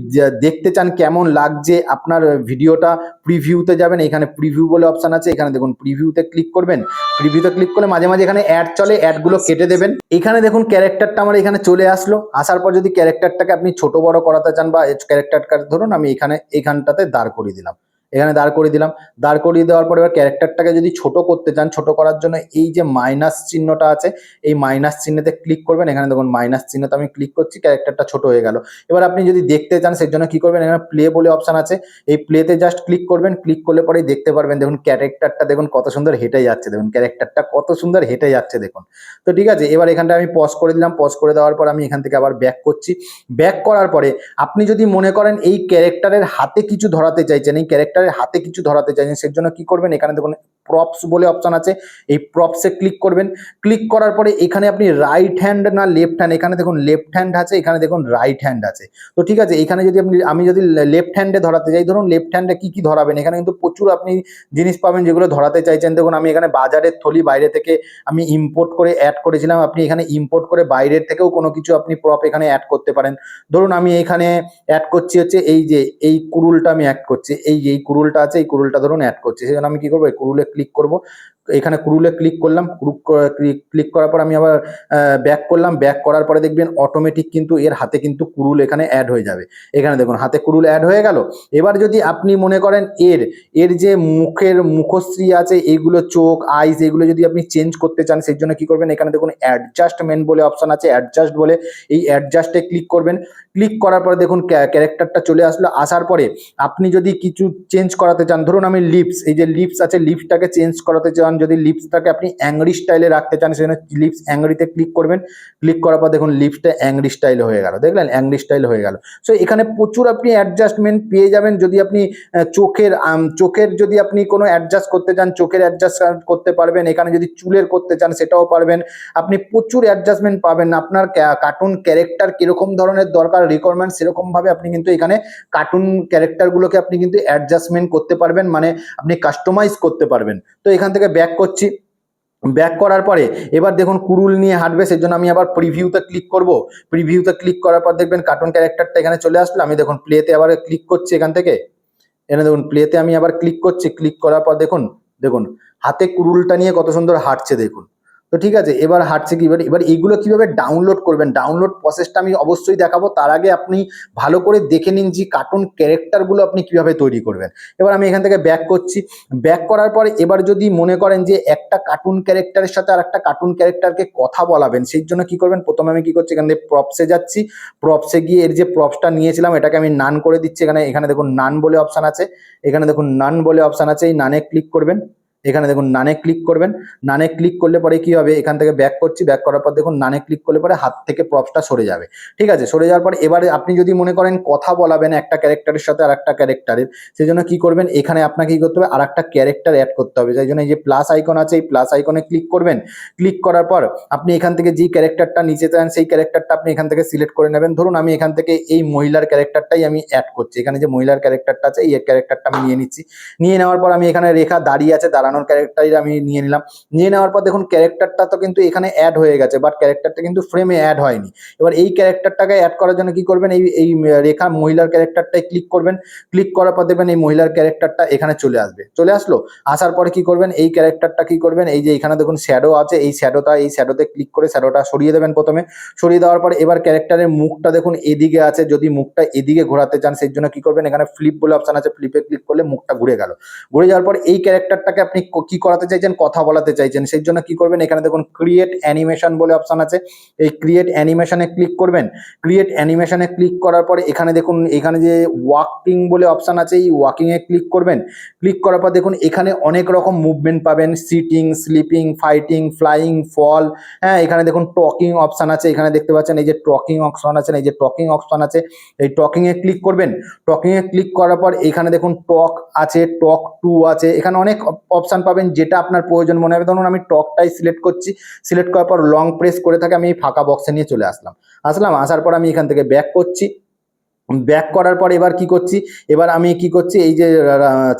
দেখতে চান কেমন লাগছে আপনার ভিডিওটা, প্রিভিউতে যাবেন, এখানে প্রিভিউ বলে অপশন আছে, এখানে দেখুন প্রিভিউতে ক্লিক করবেন। প্রিভিউতে ক্লিক করলে মাঝে মাঝে এখানে অ্যাড চলে, অ্যাডগুলো কেটে দেবেন। এখানে দেখুন ক্যারেক্টারটা আমার এখানে চলে আসলো। আসার পর যদি ক্যারেক্টারটাকে আপনি ছোট বড় করাতে চান, বা ক্যারেক্টারটা ধরুন আমি এখানটাতে দাঁড় করিয়ে দিলাম, এখানে দাঁড় করিয়ে দিলাম। দাঁড় করিয়ে দেওয়ার পরে এবার ক্যারেক্টারটাকে যদি ছোট করতে চান, ছোট করার জন্য এই যে মাইনাস চিহ্নটা আছে, এই মাইনাস চিহ্নতে ক্লিক করবেন। এখানে দেখুন মাইনাস চিহ্নতে আমি ক্লিক করছি, ক্যারেক্টারটা ছোট হয়ে গেল। এবার আপনি যদি দেখতে চান সেই জন্য কি করবেন, এখানে প্লে বলে অপশন আছে, এই প্লেতে জাস্ট ক্লিক করবেন। ক্লিক করলে পরেই দেখতে পারবেন, দেখুন ক্যারেক্টারটা দেখুন কত সুন্দর হেঁটে যাচ্ছে, দেখুন ক্যারেক্টারটা কত সুন্দর হেঁটে যাচ্ছে দেখুন। তো ঠিক আছে, এবার এখানটা আমি পজ করে দিলাম। পজ করে দেওয়ার পর আমি এখান থেকে আবার ব্যাক করছি। ব্যাক করার পরে আপনি যদি মনে করেন এই ক্যারেক্টারের হাতে কিছু ধরাতে চাইছেন, এই ক্যারেক্টারের হাতে কিছু ধরাতে চাইছেন, সেই জন্য কি করবেন, এখানে দেখুন প্রপস বলে অপশন আছে, এই প্রপসে ক্লিক করবেন। ক্লিক করার পরে এখানে আপনি রাইট হ্যান্ড না লেফট হ্যান্ড, এখানে দেখুন লেফট হ্যান্ড আছে, এখানে দেখুন রাইট হ্যান্ড আছে। তো ঠিক আছে, এখানে যদি আমি যদি লেফট হ্যান্ডে ধরাতে চাই, ধরুন লেফট হ্যান্ডে কি ধরাবেন, এখানে কিন্তু প্রচুর আপনি জিনিস পাবেন যেগুলো ধরাতে চাইছেন। দেখুন আমি এখানে বাজারের থলি বাইরে থেকে আমি ইম্পোর্ট করে অ্যাড করেছিলাম, আপনি এখানে ইম্পোর্ট করে বাইরের থেকেও কোনো কিছু আপনি প্রপ এখানে অ্যাড করতে পারেন। ধরুন আমি এখানে অ্যাড করছি হচ্ছে এই যে এই কুরুলটা আমি অ্যাড করছি, এই কুরুলটা আছে, এই কুরুলটা ধরুন অ্যাড করছি। সেই জন্য আমি কি করবো, এই কুরুলে ক্লিক করবো। এখানে কুরুলে ক্লিক করলাম, ক্লিক করার পর আমি আবার ব্যাক করলাম, ব্যাক করার পরে দেখবেন অটোমেটিক কিন্তু এর হাতে কিন্তু কুরুল এখানে অ্যাড হয়ে যাবে। এখানে দেখুন হাতে কুরুল অ্যাড হয়ে গেল। এবার যদি আপনি মনে করেন এর যে মুখের মুখশ্রী আছে, এইগুলো চোখ, আইস, এগুলো যদি আপনি চেঞ্জ করতে চান, সেই জন্য কি করবেন, এখানে দেখুন অ্যাডজাস্টমেন্ট বলে অপশন আছে, অ্যাডজাস্ট বলে, এই অ্যাডজাস্টে ক্লিক করবেন। ক্লিক করার পরে দেখুন ক্যারেক্টারটা চলে আসলো। আসার পরে আপনি যদি কিছু চেঞ্জ করাতে চান, ধরুন আমি লিপস, এই যে লিপস আছে, লিপসটাকে চেঞ্জ করাতে চান, যদি লিপসটাকে আপনি অ্যাংরি স্টাইলে রাখতে চান, সেখানে লিপস অ্যাংরিতে ক্লিক করবেন। ক্লিক করার পর দেখুন লিপসটা অ্যাংরি স্টাইল হয়ে গেল, দেখলেন অ্যাংরি স্টাইল হয়ে গেল। সো এখানে প্রচুর আপনি অ্যাডজাস্টমেন্ট পেয়ে যাবেন। যদি আপনি চোখের যদি আপনি কোনো অ্যাডজাস্ট করতে চান, চোখের অ্যাডজাস্ট করতে পারবেন। এখানে যদি চুলের করতে চান সেটাও পারবেন। আপনি প্রচুর অ্যাডজাস্টমেন্ট পাবেন। আপনার কার্টুন ক্যারেক্টার কিরকম ধরনের দরকার, রিকোয়ারমেন্ট, সেরকমভাবে আপনি কিন্তু এখানে কার্টুন ক্যারেক্টারগুলোকে আপনি কিন্তু অ্যাডজাস্টমেন্ট করতে পারবেন, মানে আপনি কাস্টমাইজ করতে পারবেন। তো এখান থেকে ব্যাক করছি। ব্যাক করার পরে এবার দেখুন কুরুল নিয়ে হাঁটবে, সেই জন্য আমি আবার প্রিভিউতে ক্লিক করব। প্রিভিউতে ক্লিক করার পর দেখবেন কার্টুন ক্যারেক্টারটা এখানে চলে আসলো। আমি দেখুন প্লেতে আবার ক্লিক করছি, এখান থেকে এখানে দেখুন প্লেতে আমি আবার ক্লিক করছি। ক্লিক করার পর দেখুন দেখুন হাতে কুরুলটা নিয়ে কত সুন্দর হাঁটছে দেখুন। তো ঠিক আছে, এবার হাঁটছে কি, এবার এইগুলো কিভাবে ডাউনলোড করবেন, ডাউনলোড প্রসেসটা আমি অবশ্যই দেখাবো। তার আগে আপনি ভালো করে দেখে নিন যে কার্টুন ক্যারেক্টারগুলো আপনি কিভাবে তৈরি করবেন। এবার আমি এখান থেকে ব্যাক করছি। ব্যাক করার পরে এবার যদি মনে করেন যে একটা কার্টুন ক্যারেক্টারের সাথে আর একটা কার্টুন ক্যারেক্টারকে কথা বলাবেন, সেই জন্য কি করবেন, প্রথমে আমি কি করছি, এখান থেকে প্রপসে যাচ্ছি। প্রপসে গিয়ে এর যে প্রপসটা নিয়েছিলাম এটাকে আমি নান করে দিচ্ছি। এখানে দেখুন নান বলে অপশান আছে, এখানে দেখুন নান বলে অপশান আছে, এই নানে ক্লিক করবেন। এখানে দেখুন নানে ক্লিক করবেন। নানে ক্লিক করলে পরে কি হবে, এখান থেকে ব্যাক করছি। ব্যাক করার পর দেখুন নানে ক্লিক করলে পরে হাত থেকে প্রপসটা সরে যাবে। ঠিক আছে, সরে যাওয়ার পর এবারে আপনি যদি মনে করেন কথা বলাবেন একটা ক্যারেক্টারের সাথে আর একটা ক্যারেক্টারের, সেই জন্য কি করবেন, এখানে আপনাকে কি করতে হবে, আর একটা ক্যারেক্টার অ্যাড করতে হবে। সেই জন্য এই যে প্লাস আইকন আছে, এই প্লাস আইকনে ক্লিক করবেন। ক্লিক করার পর আপনি এখান থেকে যেই ক্যারেক্টারটা নিচে চান সেই ক্যারেক্টারটা আপনি এখান থেকে সিলেক্ট করে নেবেন। ধরুন আমি এখান থেকে এই মহিলার ক্যারেক্টারটাই আমি অ্যাড করছি। এখানে যে মহিলার ক্যারেক্টারটা আছে এই ক্যারেক্টারটা আমি নিয়ে নিচ্ছি। নিয়ে নেওয়ার পর আমি এখানে রেখা দাঁড়িয়ে আছে, দাঁড়ানোর ক্যারেক্টারই আমি নিয়ে নিলাম। নিয়ে নেওয়ার পর দেখুন ক্যারেক্টারটা তো কিন্তু এখানে অ্যাড হয়ে গেছে, বাট ক্যারেক্টারটা কিন্তু ফ্রেমে অ্যাড হয়নি। এবার এই ক্যারেক্টারটাকে অ্যাড করার জন্য কি করবেন, এই রেখা মহিলার ক্যারেক্টারটায় ক্লিক করবেন। ক্লিক করার পর দেখবেন এই মহিলার ক্যারেক্টারটা এখানে চলে আসবে। চলে আসলো, আসার পরে কি করবেন, এই ক্যারেক্টারটা কি করবেন, এই যে এখানে দেখুন শ্যাডো আছে, এই শ্যাডোতে ক্লিক করে শ্যাডোটা সরিয়ে দেবেন প্রথমে। সরিয়ে দেওয়ার পরে এবার ক্যারেক্টারের মুখটা দেখুন এদিকে আছে, যদি মুখটা এদিকে ঘোরাতে চান সেই জন্য কি করবেন, এখানে ফ্লিপ বলে অপশন আছে, ফ্লিপে ক্লিক করলে মুখটা ঘুরে গেল। ঘুরে যাওয়ার পর এই ক্যারেক্টারটাকে আপনি কি করাতে চাইছেন, কথা বলাতে চাইছেন, সেই জন্য কি করবেন, এখানে দেখুন ক্রিয়েট অ্যানিমেশন বলে অপশন আছে, এই ক্রিয়েট অ্যানিমেশনে ক্লিক করবেন। ক্রিয়েট অ্যানিমেশনে ক্লিক করার পরে এখানে দেখুন এখানে যে ওয়াকিং বলে অপশন আছে, এই ওয়াকিংয়ে ক্লিক করবেন। ক্লিক করার পর দেখুন এখানে অনেক রকম মুভমেন্ট পাবেন, সিটিং, স্লিপিং, ফাইটিং, ফ্লাইং, ফল, হ্যাঁ এখানে দেখুন টকিং অপশন আছে, এখানে দেখতে পাচ্ছেন এই যে টকিং অপশন আছে, এই যে টকিং অপশন আছে, এই টকিংয়ে ক্লিক করবেন। টকিংয়ে ক্লিক করার পর এখানে দেখুন টক আছে, টক টু আছে, এখানে অনেক অপশন পাবেন যেটা আপনার প্রয়োজন মনে হবে। ধরুন আমি টকটাই সিলেক্ট করছি। সিলেক্ট করার পর লং প্রেস করে থাকে আমি ফাঁকা বক্সে নিয়ে চলে আসলাম। আসার পর আমি এখান থেকে ব্যাক করছি। ব্যাক করার পর এবার কি করছি, এবার আমি কি করছি, এই যে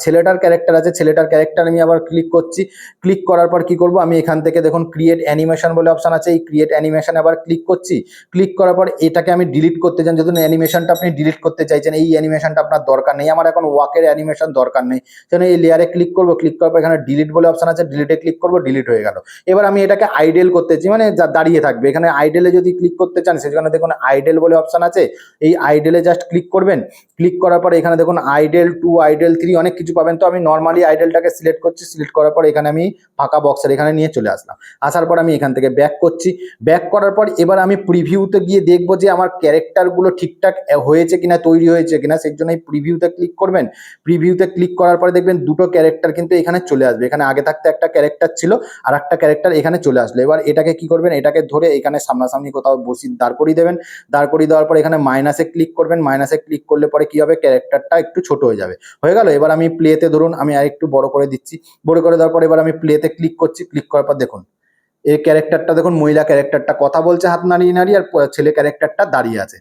ছেলেটার ক্যারেক্টার আছে, ছেলেটার ক্যারেক্টার আমি আবার ক্লিক করছি। ক্লিক করার পর কি করব, আমি এখান থেকে দেখুন ক্রিয়েট অ্যানিমেশন বলে অপশন আছে, এই ক্রিয়েট অ্যানিমেশনে আবার ক্লিক করছি। ক্লিক করার পর এটাকে আমি ডিলিট করতে চান, যদি অ্যানিমেশনটা আপনি ডিলিট করতে চাইছেন, এই অ্যানিমেশনটা আপনার দরকার নেই, আমার এখন ওয়াকের অ্যানিমেশন দরকার নেই, সেজন্য এই লেয়ারে ক্লিক করব। ক্লিক করার পর এখানে ডিলিট বলে অপশন আছে, ডিলিটে ক্লিক করব, ডিলিট হয়ে গেল। এবার আমি এটাকে আইডেল করতে চাই, মানে দাঁড়িয়ে থাকবে। এখানে আইডেলে যদি ক্লিক করতে চান সেখানে দেখুন আইডেল বলে অপশন আছে, এই আইডেলে জাস্ট ক্লিক করবেন। ক্লিক করার পরে এখানে দেখুন আইডেল 2, আইডেল 3 অনেক কিছু পাবেন। তো আমি নর্মালি আইডেলটাকে সিলেক্ট করছি। সিলেক্ট করার পর এখানে আমি ফাঁকা বক্সের এখানে নিয়ে চলে আসলাম। আসার পর আমি এখান থেকে ব্যাক করছি। ব্যাক করার পর এবার আমি প্রিভিউতে গিয়ে দেখবো যে আমার ক্যারেক্টারগুলো ঠিকঠাক হয়েছে কিনা, তৈরি হয়েছে কিনা, সেই জন্য এই প্রিভিউতে ক্লিক করবেন। প্রিভিউতে ক্লিক করার পরে দেখবেন দুটো ক্যারেক্টার কিন্তু এখানে চলে আসবে। এখানে আগে থাকতে একটা ক্যারেক্টার ছিল, আর একটা ক্যারেক্টার এখানে চলে আসলো। এবার এটাকে কি করবেন, এটাকে ধরে এখানে সামনাসামনি কোথাও দাঁড় করিয়ে দেবেন। দাঁড় করিয়ে দেওয়ার পর এখানে মাইনাসে ক্লিক করবেন। মাইনাসে ক্লিক করলে পরে কি হবে, ক্যারেক্টারটা একটু ছোট হয়ে যাবে। হয়ে গেল। এবার আমি প্লেতে ধরুন আমি আর একটু বড় করে দিচ্ছি। বড় করে দেওয়ার পর এবার আমি প্লেতে ক্লিক করছি। ক্লিক করার পর দেখুন এই ক্যারেক্টারটা দেখুন, মহিলা ক্যারেক্টারটা কথা বলছে হাত নাড়িয়ে নাড়িয়ে, আর ছেলে ক্যারেক্টারটা দাঁড়িয়ে আছে।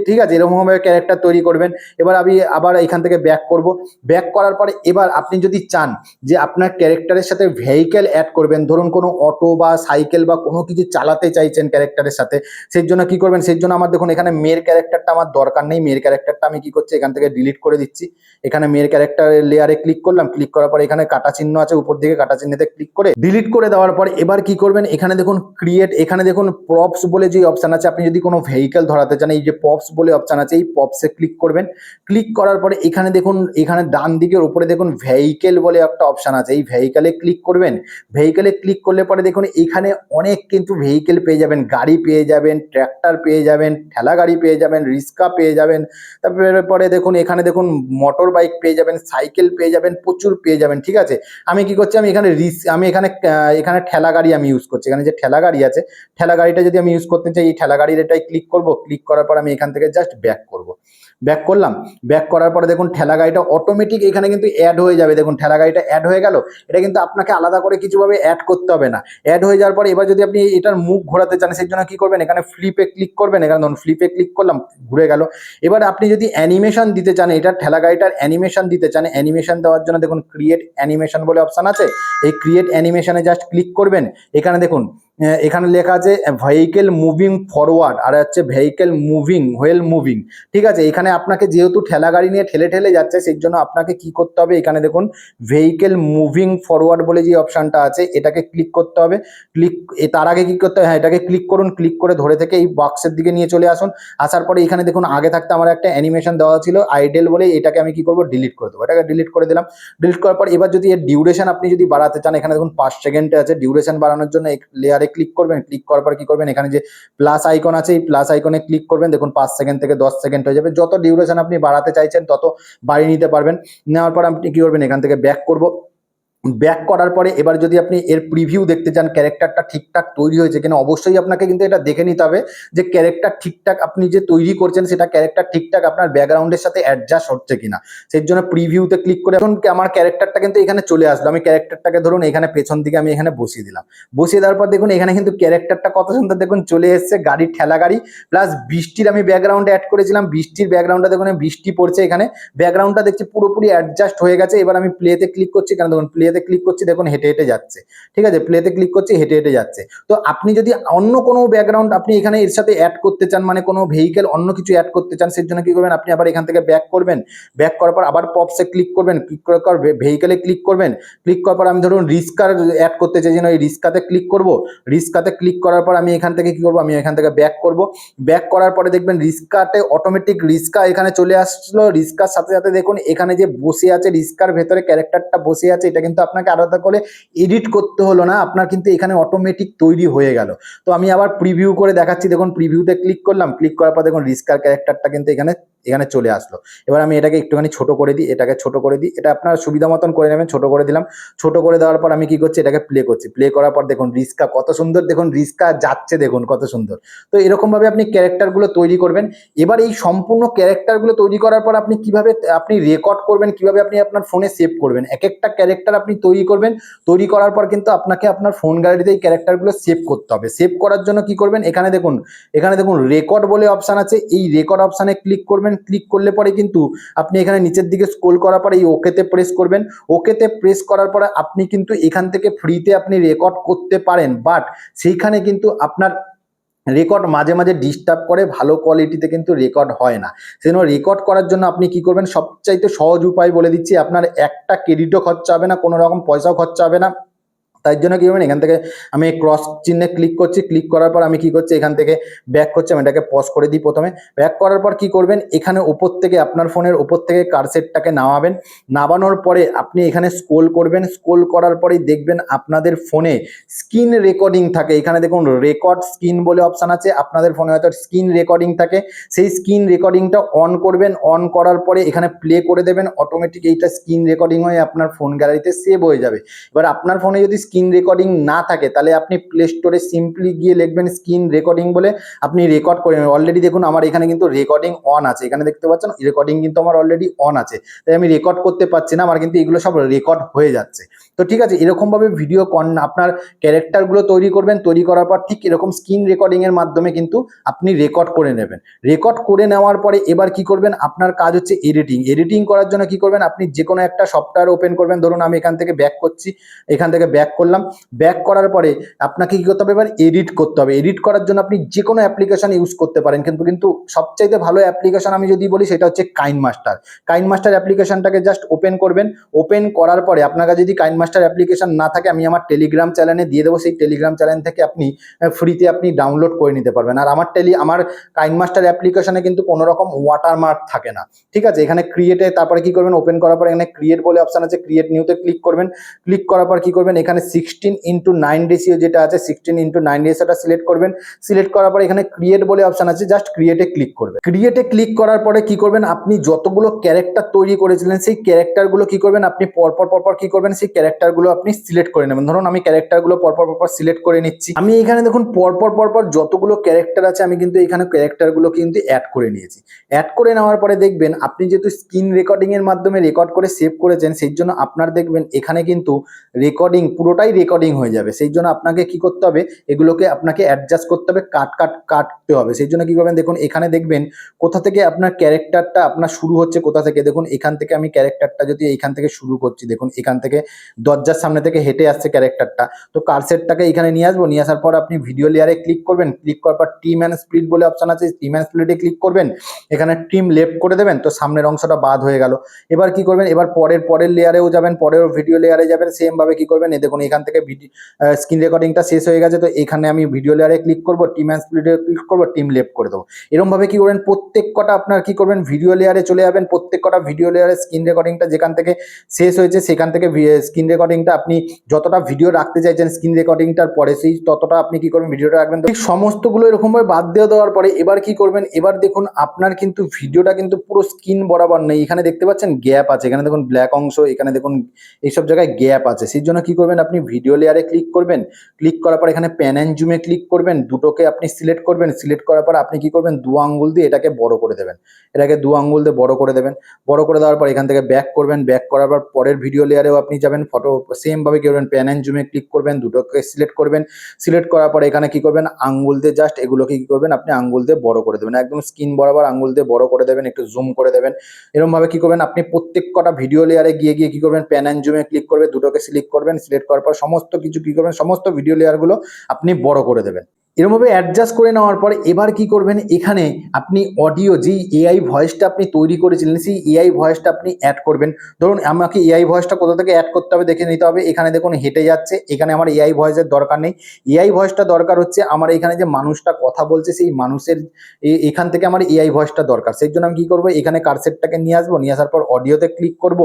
ঠিক আছে, এরকমভাবে ক্যারেক্টার তৈরি করবেন। এবার আমি আবার এখান থেকে ব্যাক করব। ব্যাক করার পরে এবার আপনি যদি চান যে আপনার ক্যারেক্টারের সাথে ভেহিকেল অ্যাড করবেন, ধরুন কোনো অটো বা সাইকেল বা কোনো কিছু চালাতে চাইছেন ক্যারেক্টারের সাথে, সেই জন্য কি করবেন, সেই জন্য আমার দেখুন এখানে মেয়ের ক্যারেক্টারটা আমার দরকার নেই। মেয়ের ক্যারেক্টারটা আমি কি করছি, এখান থেকে ডিলিট করে দিচ্ছি। এখানে মেয়ের ক্যারেক্টারের লেয়ারে ক্লিক করলাম, ক্লিক করার পর এখানে কাটা চিহ্ন আছে, উপর দিকে কাটা চিহ্নতে ক্লিক করে ডিলিট করে দেওয়ার পর এবার কি করবেন, এখানে দেখুন ক্রিয়েট, এখানে দেখুন প্রপস বলে যে অপশন আছে, আপনি যদি কোনো ভেহিকেল ধরাতে চান এই যে পপস বলে অপশন আছে, এই পপসে ক্লিক করবেন। ক্লিক করার পরে এখানে দেখুন, এখানে ডান দিকের উপরে দেখুন ভেহিকেল বলে একটা অপশন আছে, এই ভেহিকেলে ক্লিক করবেন। ভেহিকেলে ক্লিক করলে পরে দেখুন এখানে অনেক কিন্তু ভেহিকেল পেয়ে যাবেন, গাড়ি পেয়ে যাবেন, ট্র্যাক্টর পেয়ে যাবেন, ঠেলা গাড়ি পেয়ে যাবেন, রিক্সা পেয়ে যাবেন, তারপরে পরে দেখুন এখানে দেখুন মোটর বাইক পেয়ে যাবেন, সাইকেল পেয়ে যাবেন, প্রচুর পেয়ে যাবেন। ঠিক আছে, আমি কি করছি, আমি এখানে ঠেলা গাড়ি আমি ইউজ করছি। এখানে যে ঠেলা গাড়ি আছে, ঠেলা গাড়িটা যদি আমি ইউজ করতে চাই, এই ঠেলা গাড়ির এটাই ক্লিক করব। ক্লিক করার পর আমি এখান থেকে জাস্ট ব্যাক করব। ব্যাক করলাম। ব্যাক করার পরে দেখুন ঠেলা গাড়িটা অটোমেটিক এখানে কিন্তু অ্যাড হয়ে যাবে। দেখুন ঠেলা গাড়িটা অ্যাড হয়ে গেল। এটা কিন্তু আপনাকে আলাদা করে কিছুভাবে অ্যাড করতে হবে না। অ্যাড হয়ে যাওয়ার পরে এবার যদি আপনি এটার মুখ ঘোরাতে চান, সেই জন্য কি করবেন, এখানে ফ্লিপে ক্লিক করবেন। এখানে ধরুন ফ্লিপে ক্লিক করলাম, ঘুরে গেল। এবার আপনি যদি অ্যানিমেশন দিতে চান, এটা ঠেলা গাড়িটার অ্যানিমেশন দিতে চান, অ্যানিমেশন দেওয়ার জন্য দেখুন ক্রিয়েট অ্যানিমেশন বলে অপশন আছে, এই ক্রিয়েট অ্যানিমেশনে জাস্ট ক্লিক করবেন। এখানে দেখুন এখানে লেখা আছে ভেহিকেল মুভিং ফরওয়ার্ড, আর হচ্ছে ভেহিকেল মুভিং হুইল মুভিং। ঠিক আছে, এখানে আপনাকে যেহেতু ঠেলা গাড়ি নিয়ে ঠেলে ঠেলে যাচ্ছে, সেই জন্য আপনাকে কি করতে হবে, এখানে দেখুন ভেহিকেল মুভিং ফরওয়ার্ড বলে যে অপশনটা আছে, এটাকে ক্লিক করতে হবে। তার আগে কি করতে হবে, হ্যাঁ এটাকে ক্লিক করুন। ক্লিক করে ধরে থেকে এই বক্সের দিকে নিয়ে চলে আসুন। আসার পরে এখানে দেখুন আগে থাকতে আমার একটা অ্যানিমেশন দেওয়া ছিল আইডেল বলে, এটাকে আমি কি করবো, ডিলিট করে দেবো। এটাকে ডিলিট করে দিলাম। ডিলিট করার পর এবার যদি এর ডিউরেশন আপনি যদি বাড়াতে চান, এখানে দেখুন 5 সেকেন্ডে আছে। ডিউরেশন বাড়ানোর জন্য লেয়ারে ক্লিক করবেন। ক্লিক করার পর কি করবেন, এখানে যে প্লাস আইকন আছে, এই প্লাস আইকনে ক্লিক করবেন। দেখুন 5 সেকেন্ড থেকে 10 সেকেন্ড হয়ে যাবে। যত ডিউরেশন আপনি বাড়াতে চাইছেন তত বাড়িয়ে নিতে পারবেন। নেওয়ার পর আপনি কি করবেন, এখান থেকে ব্যাক করব। ব্যাক করার পরে এবার যদি আপনি এর প্রিভিউ দেখতে চান, ক্যারেক্টারটা ঠিকঠাক তৈরি হয়েছে কিনা, অবশ্যই আপনাকে কিন্তু এটা দেখে নিতে হবে যে ক্যারেক্টার ঠিকঠাক আপনি যে তৈরি করছেন, সেটা ক্যারেক্টার ঠিকঠাক আপনার ব্যাকগ্রাউন্ডের সাথে অ্যাডজাস্ট হচ্ছে কিনা। সেই জন্য প্রিভিউতে ক্লিক করে এখন আমার ক্যারেক্টারটা কিন্তু এখানে চলে আসলো। আমি ক্যারেক্টারটাকে ধরুন এখানে পেছন দিকে আমি এখানে বসিয়ে দিলাম। বসিয়ে দেওয়ার পর দেখুন এখানে কিন্তু ক্যারেক্টারটা কত সুন্দর দেখুন চলে এসছে, গাড়ির ঠেলা গাড়ি প্লাস বৃষ্টির আমি ব্যাকগ্রাউন্ডে অ্যাড করেছিলাম। বৃষ্টির ব্যাকগ্রাউন্ডটা দেখুন বৃষ্টি পড়ছে, এখানে ব্যাকগ্রাউন্ডটা দেখছি পুরোপুরি অ্যাডজাস্ট হয়ে গেছে। এবার আমি প্লেতে ক্লিক করছি, এখানে দেখুন প্লেতে ক্লিক করছি, দেখুন হেঁটে হেঁটে যাচ্ছে। ঠিক আছে, প্লেতে ক্লিক করছি, হেঁটে হেঁটে যাচ্ছে। তো আপনি যদি অন্য কোনো ব্যাকগ্রাউন্ড আপনি এখানে এর সাথে অ্যাড করতে চান, মানে কোনো ভেহিকেল অন্য কিছু অ্যাড করতে চান, সেই জন্য কি করবেন, আপনি আবার এখান থেকে ব্যাক করবেন। ব্যাক করার পর আবার পপসে ক্লিক করবেন। ক্লিক করার পর ভেহিকেলে ক্লিক করবেন। ক্লিক করার পর আমি ধরুন রিস্কার অ্যাড করতে চাই, যেন এই রিস্কাতে ক্লিক করব। রিস্কাতে ক্লিক করার পর আমি এখান থেকে কি করব, আমি এখান থেকে ব্যাক করব। ব্যাক করার পরে দেখবেন রিস্কাতে অটোমেটিক রিস্কা এখানে চলে আসলো। রিস্কার সাথে সাথে দেখুন এখানে যে বসে আছে, রিস্কার ভেতরে ক্যারেক্টারটা বসে আছে, এটা কিন্তু আপনাকে আলাদা করে এডিট করতে হলো না, আপনার কিন্তু এখানে অটোমেটিক তৈরি হয়ে গেল। তো আমি আবার প্রিভিউ করে দেখাচ্ছি। দেখুন প্রিভিউতে ক্লিক করলাম। ক্লিক করার পর দেখুন রিস্কার ক্যারেক্টারটা কিন্তু এখানে চলে আসলো। এবার আমি এটাকে একটুখানি ছোট করে দিই, এটাকে ছোট করে দিই, এটা আপনার সুবিধা মতন করে নেবেন। ছোট করে দিলাম। ছোট করে দেওয়ার পর আমি কি করছি, এটাকে প্লে করছি। প্লে করার পর দেখুন রিস্কা কত সুন্দর, দেখুন রিস্কা যাচ্ছে, দেখুন কত সুন্দর। তো এরকমভাবে আপনি ক্যারেক্টারগুলো তৈরি করবেন। এবার এই সম্পূর্ণ ক্যারেক্টারগুলো তৈরি করার পর আপনি কিভাবে আপনি রেকর্ড করবেন, কিভাবে আপনি আপনার ফোনে সেভ করবেন, এক একটা ক্যারেক্টার আপনি তৈরি করবেন। তৈরি করার পর কিন্তু আপনাকে আপনার ফোন গ্যালারিতে এই ক্যারেক্টারগুলো সেভ করতে হবে। সেভ করার জন্য কি করবেন, এখানে দেখুন রেকর্ড বলে অপশান আছে, এই রেকর্ড অপশানে ক্লিক করবেন। ক্লিক করলে পরে কিন্তু আপনি এখানে নিচের দিকে স্ক্রল করার পরে এই ওকেতে প্রেস করবেন। ওকেতে প্রেস করার পরে আপনি কিন্তু এখান থেকে ফ্রিতে আপনি রেকর্ড করতে পারেন, বাট সেইখানে কিন্তু আপনার রেকর্ড মাঝে মাঝে ডিস্টার্ব করে, ভালো কোয়ালিটিতে কিন্তু রেকর্ড হয় না। সেজন্য রেকর্ড করার জন্য আপনি কি করবেন, সবচাইতে সহজ উপায় বলে দিচ্ছি, আপনার একটা ক্রেডিটও খরচা হবে না, কোনো রকম পয়সাও খরচা হবে না। তাই জন্য কি করবেন, এখান থেকে আমি ক্রস চিহ্নে ক্লিক করছি। ক্লিক করার পর আমি কি করছি, এখান থেকে ব্যাক করছি। আমি এটাকে পজ করে দিই প্রথমে। ব্যাক করার পর কি করবেন, এখানে উপর থেকে আপনার ফোনের উপর থেকে কারসেটটাকে নামাবেন। নামানোর পরে আপনি এখানে স্ক্রোল করবেন। স্ক্রোল করার পরেই দেখবেন আপনাদের ফোনে স্ক্রিন রেকর্ডিং থাকে। এখানে দেখুন রেকর্ড স্ক্রিন বলে অপশান আছে, আপনাদের ফোনে হয়তো স্ক্রিন রেকর্ডিং থাকে। সেই স্ক্রিন রেকর্ডিংটা অন করবেন। অন করার পরে এখানে প্লে করে দেবেন। অটোমেটিক এইটা স্ক্রিন রেকর্ডিং হয়ে আপনার ফোন গ্যালারিতে সেভ হয়ে যাবে। এবার আপনার ফোনে যদি স্ক্রিন রেকর্ডিং না থাকে তাহলে আপনি প্লে স্টোরে সিম্পলি গিয়ে লিখবেন স্ক্রিন রেকর্ডিং বলে, আপনি রেকর্ড করে নেবেন। অলরেডি দেখুন আমার এখানে কিন্তু রেকর্ডিং অন আছে, এখানে দেখতে পাচ্ছেন রেকর্ডিং কিন্তু আমার অলরেডি অন আছে, তাই আমি রেকর্ড করতে পারছি না, আমার কিন্তু এগুলো সব রেকর্ড হয়ে যাচ্ছে। তো ঠিক আছে, এরকমভাবে ভিডিও আপনার ক্যারেক্টারগুলো তৈরি করবেন, তৈরি করার পর ঠিক এরকম স্ক্রিন রেকর্ডিংয়ের মাধ্যমে কিন্তু আপনি রেকর্ড করে নেবেন। রেকর্ড করে নেওয়ার পরে এবার কি করবেন, আপনার কাজ হচ্ছে এডিটিং। এডিটিং করার জন্য কি করবেন, আপনি যে কোনো একটা সফটওয়্যার ওপেন করবেন। ধরুন আমি এখান থেকে ব্যাক করছি, এখান থেকে ব্যাক করলাম, ব্যাক করার পরে আপনাকে কি করতে হবে, এবার এডিট করতে হবে। এডিট করার জন্য আপনি যে কোনো অ্যাপ্লিকেশন ইউজ করতে পারেন, কিন্তু সবচাইতে ভালো অ্যাপ্লিকেশন আমি যদি বলি সেটা হচ্ছে কাইনমাস্টার। কাইনমাস্টার অ্যাপ্লিকেশনটাকে জাস্ট ওপেন করবেন। ওপেন করার পরে আপনার কাছে যদি কাইনমাস্টার অ্যাপ্লিকেশন না থাকে, আমি আমার টেলিগ্রাম চ্যানেলে দিয়ে দেবো, সেই টেলিগ্রাম চ্যানেল থেকে আপনি ফ্রিতে আপনি ডাউনলোড করে নিতে পারবেন। আর আমার কাইনমাস্টার অ্যাপ্লিকেশনে কিন্তু কোনো রকম ওয়াটারমার্ক থাকে না, ঠিক আছে। এখানে ক্রিয়েটে তারপরে কি করবেন, ওপেন করার পর এখানে ক্রিয়েট বলে অপশন আছে, ক্রিয়েট নিউতে ক্লিক করবেন। ক্লিক করার পর কি করবেন, এখানে 16:9 রেশিও যেটা আছে 16:9 রেশিওটা সিলেক্ট করবেন। সিলেক্ট করার পর এখানে ক্রিয়েট বলে অপশন আছে, জাস্ট ক্রিয়েটে ক্লিক করবেন। ক্রিয়েটে ক্লিক করার পরে কি করবেন, আপনি যতগুলো ক্যারেক্টার তৈরি করেছিলেন সেই ক্যারেক্টারগুলো কি করবেন, আপনি পরপর কি করবেন, সেই ক্যারেক্টারগুলো আপনি সিলেক্ট করে নেবেন। ধরুন আমি ক্যারেক্টারগুলো পরপর সিলেক্ট করে নিচ্ছি। আমি এখানে দেখুন পরপর যতগুলো ক্যারেক্টার আছে আমি কিন্তু এখানে ক্যারেক্টারগুলো কিন্তু অ্যাড করে নিয়েছি। অ্যাড করে নেওয়ার পরে দেখবেন আপনি যেহেতু স্ক্রিন রেকর্ডিং এর মাধ্যমে রেকর্ড করে সেভ করেছেন, সেই জন্য আপনার দেখবেন এখানে কিন্তু রেকর্ডিং পুরোটাই রেকর্ডিং হয়ে যাবে। সেই জন্য আপনাকে কি করতে হবে, এগুলোকে আপনাকে অ্যাডজাস্ট করতে হবে, কাটতে হবে। সেই জন্য কি করবেন, দেখুন এখানে দেখবেন কোথা থেকে আপনার ক্যারেক্টারটা আপনার শুরু হচ্ছে, কোথা থেকে দেখুন এখান থেকে আমি ক্যারেক্টারটা যদি এইখান থেকে শুরু করছি, দেখুন এখান থেকে দরজার সামনে থেকে হেঁটে আসছে ক্যারেক্টারটা। তো কার্সেটটাকে এখানে নিয়ে আসবো, নিয়ে আসার পর আপনি ভিডিও লেয়ারে ক্লিক করবেন। ক্লিক করার পর ট্রিম অ্যান্ড স্প্লিট বলে অপশন আছে, ট্রিম অ্যান্ড স্প্লিটে ক্লিক করবেন। এখানে ট্রিম লেফট করে দেবেন, তো সামনের অংশটা বাদ হয়ে গেল। এবার কি করবেন, এবার পরের লেয়ারেও যাবেন, পরের ভিডিও লেয়ারে যাবেন, সেম ভাবে কি করবেন, দেখুন এখান থেকে স্ক্রিন রেকর্ডিংটা শেষ হয়ে গেছে, তো এখানে আমি ভিডিও লেয়ারে ক্লিক করবো, ট্রিম অ্যান্ড স্প্লিটে ক্লিক করবো, ট্রিম লেফট করে দেবো। এরকম ভাবে কি করবেন, প্রত্যেক কটা আপনার কি করবেন, ভিডিও লেয়ারে চলে যাবেন। প্রত্যেক কটা ভিডিও লেয়ারে স্ক্রিন রেকর্ডিংটা যেখান থেকে শেষ হয়েছে সেখান থেকে স্ক্রিন রেকর্ডিংটা আপনি যতটা ভিডিও রাখতে চাইছেন স্ক্রিন রেকর্ডিংটার পরে, সেই ততটা আপনি কি করবেন ভিডিওটা রাখবেন। ঠিক সমস্তগুলো এরকমভাবে বাদ দিয়ে দেওয়ার পরে এবার কি করবেন, এবার দেখুন আপনার কিন্তু ভিডিওটা কিন্তু পুরো স্ক্রিন বরাবর নেই, এখানে দেখতে পাচ্ছেন গ্যাপ আছে, এখানে দেখুন ব্ল্যাক অংশ, এখানে দেখুন এইসব জায়গায় গ্যাপ আছে। সেই জন্য কি করবেন, আপনি ভিডিও লেয়ারে ক্লিক করবেন। ক্লিক করার পর এখানে প্যান অ্যান্ড জুমে ক্লিক করবেন, দুটোকে আপনি সিলেক্ট করবেন। সিলেক্ট করার পর আপনি কি করবেন, 2 আঙ্গুল দিয়ে এটাকে বড় করে দেবেন, এটাকে 2 আঙ্গুল দিয়ে বড় করে দেবেন। বড় করে দেওয়ার পর এখান থেকে ব্যাক করবেন। ব্যাক করার পর পরের ভিডিও লেয়ারেও আপনি যাবেন, ফটো সেম ভাবে কি করবেন, প্যান অ্যান্ড জুমে ক্লিক করবেন, দুটোকে সিলেক্ট করবেন। সিলেক্ট করার পর এখানে কি করবেন, আঙ্গুল দিয়ে জাস্ট এগুলোকে কি করবেন, আপনি আঙ্গুল দিয়ে বড় করে দেবেন, একদম স্ক্রিন বরাবর আঙ্গুল দিয়ে বড় করে দেবেন, একটু জুম করে দেবেন। এরকম ভাবে কি করবেন, আপনি প্রত্যেক কটা ভিডিও লেয়ারে গিয়ে কি করবেন, প্যান অ্যান্ড জুমে ক্লিক করবে, দুটোকে সিলেক্ট করবেন। সিলেক্ট করার পর সমস্ত কিছু কি করবেন, সমস্ত ভিডিও লেয়ারগুলো আপনি বড় করে দেবেন। এরকমভাবে অ্যাডজাস্ট করে নেওয়ার পর এবার কি করবেন, এখানে আপনি অডিও যেই এআই ভয়েসটা আপনি তৈরি করেছিলেন সেই এআই ভয়েসটা আপনি অ্যাড করবেন। ধরুন আমাকে এআই ভয়েসটা কোথা থেকে অ্যাড করতে হবে দেখে নিতে হবে। এখানে দেখুন হেঁটে যাচ্ছে, এখানে আমার এআই ভয়েসের দরকার নেই। এআই ভয়েসটা দরকার হচ্ছে আমার এখানে যে মানুষটা কথা বলছে সেই মানুষের এখান থেকে আমার এআই ভয়েসটা দরকার। সেই জন্য আমি কি করবো, এখানে কার্সেটটাকে নিয়ে আসবো, নিয়ে আসার পর অডিওতে ক্লিক করব,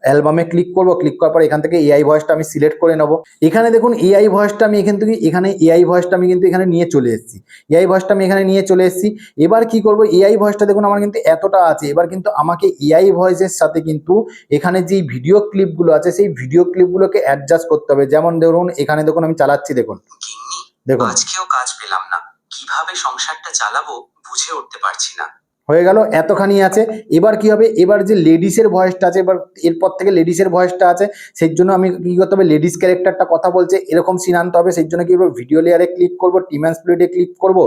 অ্যালবামে ক্লিক করব। ক্লিক করার পর এখান থেকে এআই ভয়েসটা আমি সিলেক্ট করে নেবো। এখানে দেখুন এআই ভয়েসটা আমি এআই ভয়েসটা আমি কিন্তু এখানে নিয়ে চলে এসেছি। এআই ভয়েসটা আমি এখানে নিয়ে চলে এসেছি। এবার কি করব, এআই ভয়েসটা দেখুন আমার কিন্তু এতটা আছে। এবার কিন্তু আমাকে এআই ভয়েসের সাথে কিন্তু এখানে যেই ভিডিও ক্লিপগুলো আছে সেই ভিডিও ক্লিপগুলোকে অ্যাডজাস্ট করতে হবে। যেমন ধরুন এখানে দেখুন আমি চালাচ্ছি, দেখুন গিন্নি, দেখুন আজকেও কাজ পেলাম না, কিভাবে সংসারটা চালাবো বুঝে উঠতে পারছি না। হয়ে গেল, এতখানি আছে। এবার কি হবে, এবার যে লেডিসের ভয়েসটা আছে, এবার এরপর থেকে লেডিসের ভয়েসটা আছে, সেই জন্য আমি কি করতে হবে, লেডিস ক্যারেক্টারটা কথা বলছে এরকম সিন আনতে হবে। সেই জন্য কি করবো, ভিডিও লেয়ারে ক্লিক করবো, ট্রিম অ্যান্ড স্প্লিটে ক্লিক করবো,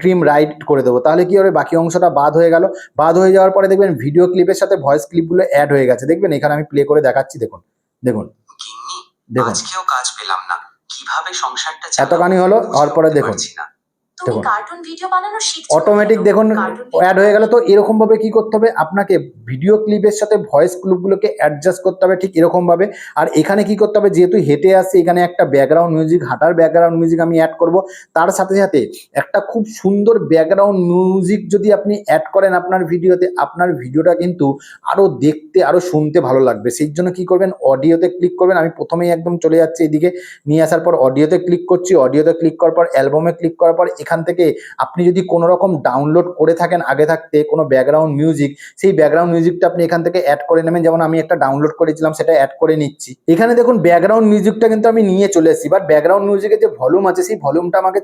ট্রিম রাইট করে দেবো। তাহলে কি হবে, বাকি অংশটা বাদ হয়ে গেল। বাদ হয়ে যাওয়ার পরে দেখবেন ভিডিও ক্লিপের সাথে ভয়েস ক্লিপগুলো অ্যাড হয়ে গেছে। দেখবেন এখানে আমি প্লে করে দেখাচ্ছি, দেখুন দেখুন গিন্নি, দেখুন আজকেও কাজ পেলাম না, কিভাবে সংসারটা চালাবো এতখানি হলো। বুঝে আর পরে উঠতে দেখুন পারছি না। তুমি দেখুন কার্টুন ভিডিও বানানো শিখছো অটোমেটিক কেন? দেখুন কার্টুন অ্যাড হয়ে গেল। তো এরকম ভাবে কি করতে হবে, আপনাকে ভিডিও ক্লিপের সাথে ভয়েস ক্লিপগুলোকে অ্যাডজাস্ট করতে হবে ঠিক এরকম ভাবে। আর এখানে কি করতে হবে, যেহেতু হেঁটে আসছে এখানে একটা ব্যাকগ্রাউন্ড মিউজিক, হাঁটার ব্যাকগ্রাউন্ড মিউজিক আমি অ্যাড করব। তার সাথে সাথে একটা খুব সুন্দর ব্যাকগ্রাউন্ড মিউজিক যদি আপনি অ্যাড করেন আপনার ভিডিওতে, আপনার ভিডিওটা কিন্তু আরো দেখতে আরো শুনতে ভালো লাগবে। সেই জন্য কি করবেন, অডিওতে ক্লিক করবেন। আমি প্রথমেই একদম চলে যাচ্ছি এদিকে, নিয়ে আসার পর অডিওতে ক্লিক করছি। অডিওতে ক্লিক করার পর অ্যালবামে ক্লিক করার পর এখান থেকে আপনি যদি কোনো রকম ডাউনলোড করে থাকেন আগে থাকতে কোনো ব্যাকগ্রাউন্ড মিউজিক, সেই ব্যাকগ্রাউন্ড মিউজিকটা আপনি এখান থেকে অ্যাড করে নেবেন। যেমন আমি একটা ডাউনলোড করেছিলাম, সেটা অ্যাড করে নিচ্ছি। এখানে দেখুন ব্যাকগ্রাউন্ড মিউজিকটা কিন্তু আমি নিয়ে চলে এসেছি, বাট ব্যাকগ্রাউন্ড মিউজিকের যে ভলিউম আছে সেই ভলিউমটা আমাকে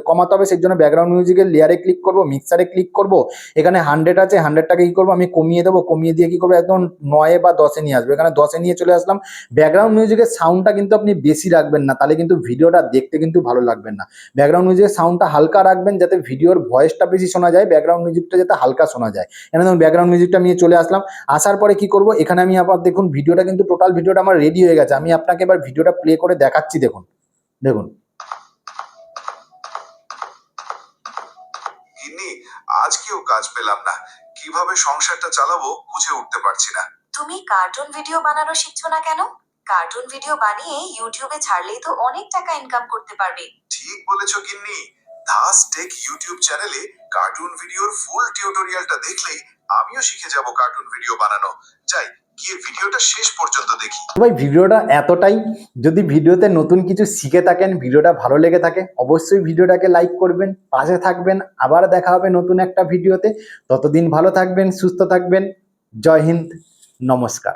কমাতে হবে। সেই জন্য ব্যাকগ্রাউন্ড মিউজিকের লেয়ারে ক্লিক করব, মিক্সারে ক্লিক করব, এখানে 100 আছে, 100টাকে কি করবো আমি কমিয়ে দেবো, কমিয়ে দিয়ে কি করবো একদম 9 বা 10-এ নিয়ে আসবো। এখানে 10-এ নিয়ে চলে আসলাম। ব্যাকগ্রাউন্ড মিউজিকের সাউন্ডটা কিন্তু আপনি বেশি রাখবেন না, তাহলে কিন্তু ভিডিওটা দেখতে কিন্তু ভালো লাগবে না। ব্যাকগ্রাউন্ড মিউজিকের সাউন্ডটা হালকা রাখবেন, যাতে ভিডিওর ভয়েসটা বেশি শোনা যায়, ব্যাকগ্রাউন্ড মিউজিকটা যাতে হালকা শোনা যায়। এখানে দেখুন ব্যাকগ্রাউন্ড মিউজিকটা নিয়ে চলে আসলাম। আসার পরে কি করব, এখানে আমি আবার দেখুন ভিডিওটা কিন্তু টোটাল ভিডিওটা আমার রেডি হয়ে গেছে। আমি আপনাকে এবার ভিডিওটা প্লে করে দেখাচ্ছি। দেখুন দেখুন গিন্নি, আজকেও কাজ পেলাম না, কিভাবে সংসারটা চালাবো বুঝে উঠতে পারছি না। তুমি কার্টুন ভিডিও বানানো শিখছো না কেন? কার্টুন ভিডিও বানিয়ে ইউটিউবে ছাড়লেই তো অনেক টাকা ইনকাম করতে পারবে। ঠিক বলেছো গিন্নি, দাস টেক ইউটিউব চ্যানেলে কার্টুন ভিডিওর ফুল টিউটোরিয়ালটা দেখলেই আমিও শিখে যাব কার্টুন ভিডিও বানানো। যাই, গিয়ে ভিডিওটা শেষ পর্যন্ত দেখি। ভাই ভিডিওটা এতটাই। যদি ভিডিওতে নতুন কিছু শিখে থাকেন, ভিডিওটা ভালো লেগে থাকে, অবশ্যই ভিডিওটাকে লাইক করবেন, পাশে থাকবেন। আবার দেখা হবে নতুন একটা ভিডিওতে। ততদিন ভালো থাকবেন, সুস্থ থাকবেন। জয় হিন্দ, নমস্কার।